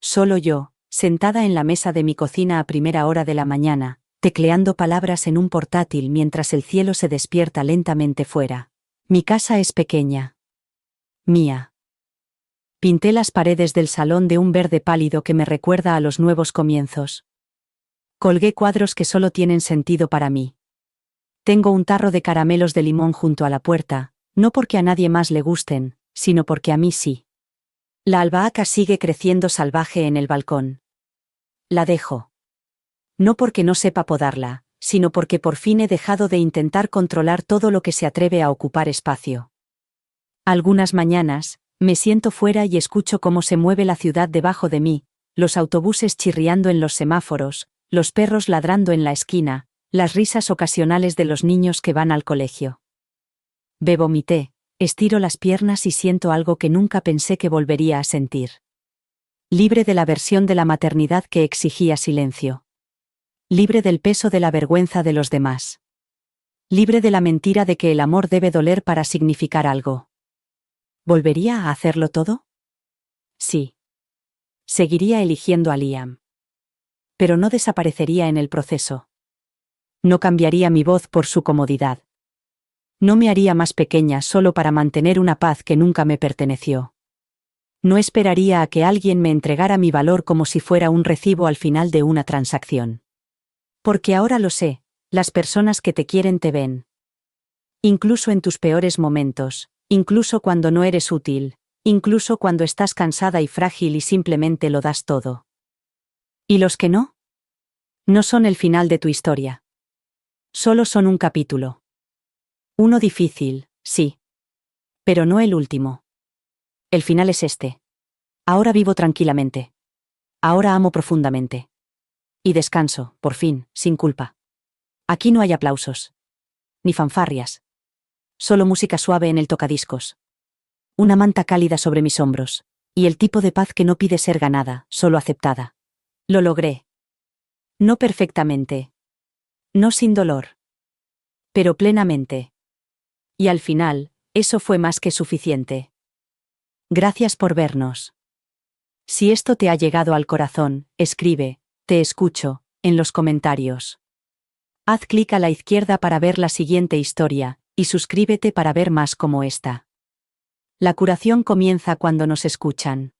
Solo yo, sentada en la mesa de mi cocina a primera hora de la mañana, tecleando palabras en un portátil mientras el cielo se despierta lentamente fuera. Mi casa es pequeña. Mía. Pinté las paredes del salón de un verde pálido que me recuerda a los nuevos comienzos. Colgué cuadros que solo tienen sentido para mí. Tengo un tarro de caramelos de limón junto a la puerta, no porque a nadie más le gusten, sino porque a mí sí. La albahaca sigue creciendo salvaje en el balcón. La dejo. No porque no sepa podarla, sino porque por fin he dejado de intentar controlar todo lo que se atreve a ocupar espacio. Algunas mañanas, me siento fuera y escucho cómo se mueve la ciudad debajo de mí, los autobuses chirriando en los semáforos, los perros ladrando en la esquina, las risas ocasionales de los niños que van al colegio. Bebo mi té. Estiro las piernas y siento algo que nunca pensé que volvería a sentir. Libre de la versión de la maternidad que exigía silencio. Libre del peso de la vergüenza de los demás. Libre de la mentira de que el amor debe doler para significar algo. ¿Volvería a hacerlo todo? Sí. Seguiría eligiendo a Liam. Pero no desaparecería en el proceso. No cambiaría mi voz por su comodidad. No me haría más pequeña solo para mantener una paz que nunca me perteneció. No esperaría a que alguien me entregara mi valor como si fuera un recibo al final de una transacción. Porque ahora lo sé, las personas que te quieren te ven. Incluso en tus peores momentos, incluso cuando no eres útil, incluso cuando estás cansada y frágil y simplemente lo das todo. ¿Y los que no? No son el final de tu historia. Solo son un capítulo. Uno difícil, Sí. Pero no el último. El final es este. Ahora vivo tranquilamente. Ahora amo profundamente. Y descanso, por fin, sin culpa. Aquí no hay aplausos. Ni fanfarrias. Solo música suave en el tocadiscos. Una manta cálida sobre mis hombros. Y el tipo de paz que no pide ser ganada, solo aceptada. Lo logré. No perfectamente. No sin dolor. Pero plenamente. Y al final, eso fue más que suficiente. Gracias por vernos. Si esto te ha llegado al corazón, escribe, te escucho, en los comentarios. Haz clic a la izquierda para ver la siguiente historia, y suscríbete para ver más como esta. La curación comienza cuando nos escuchan.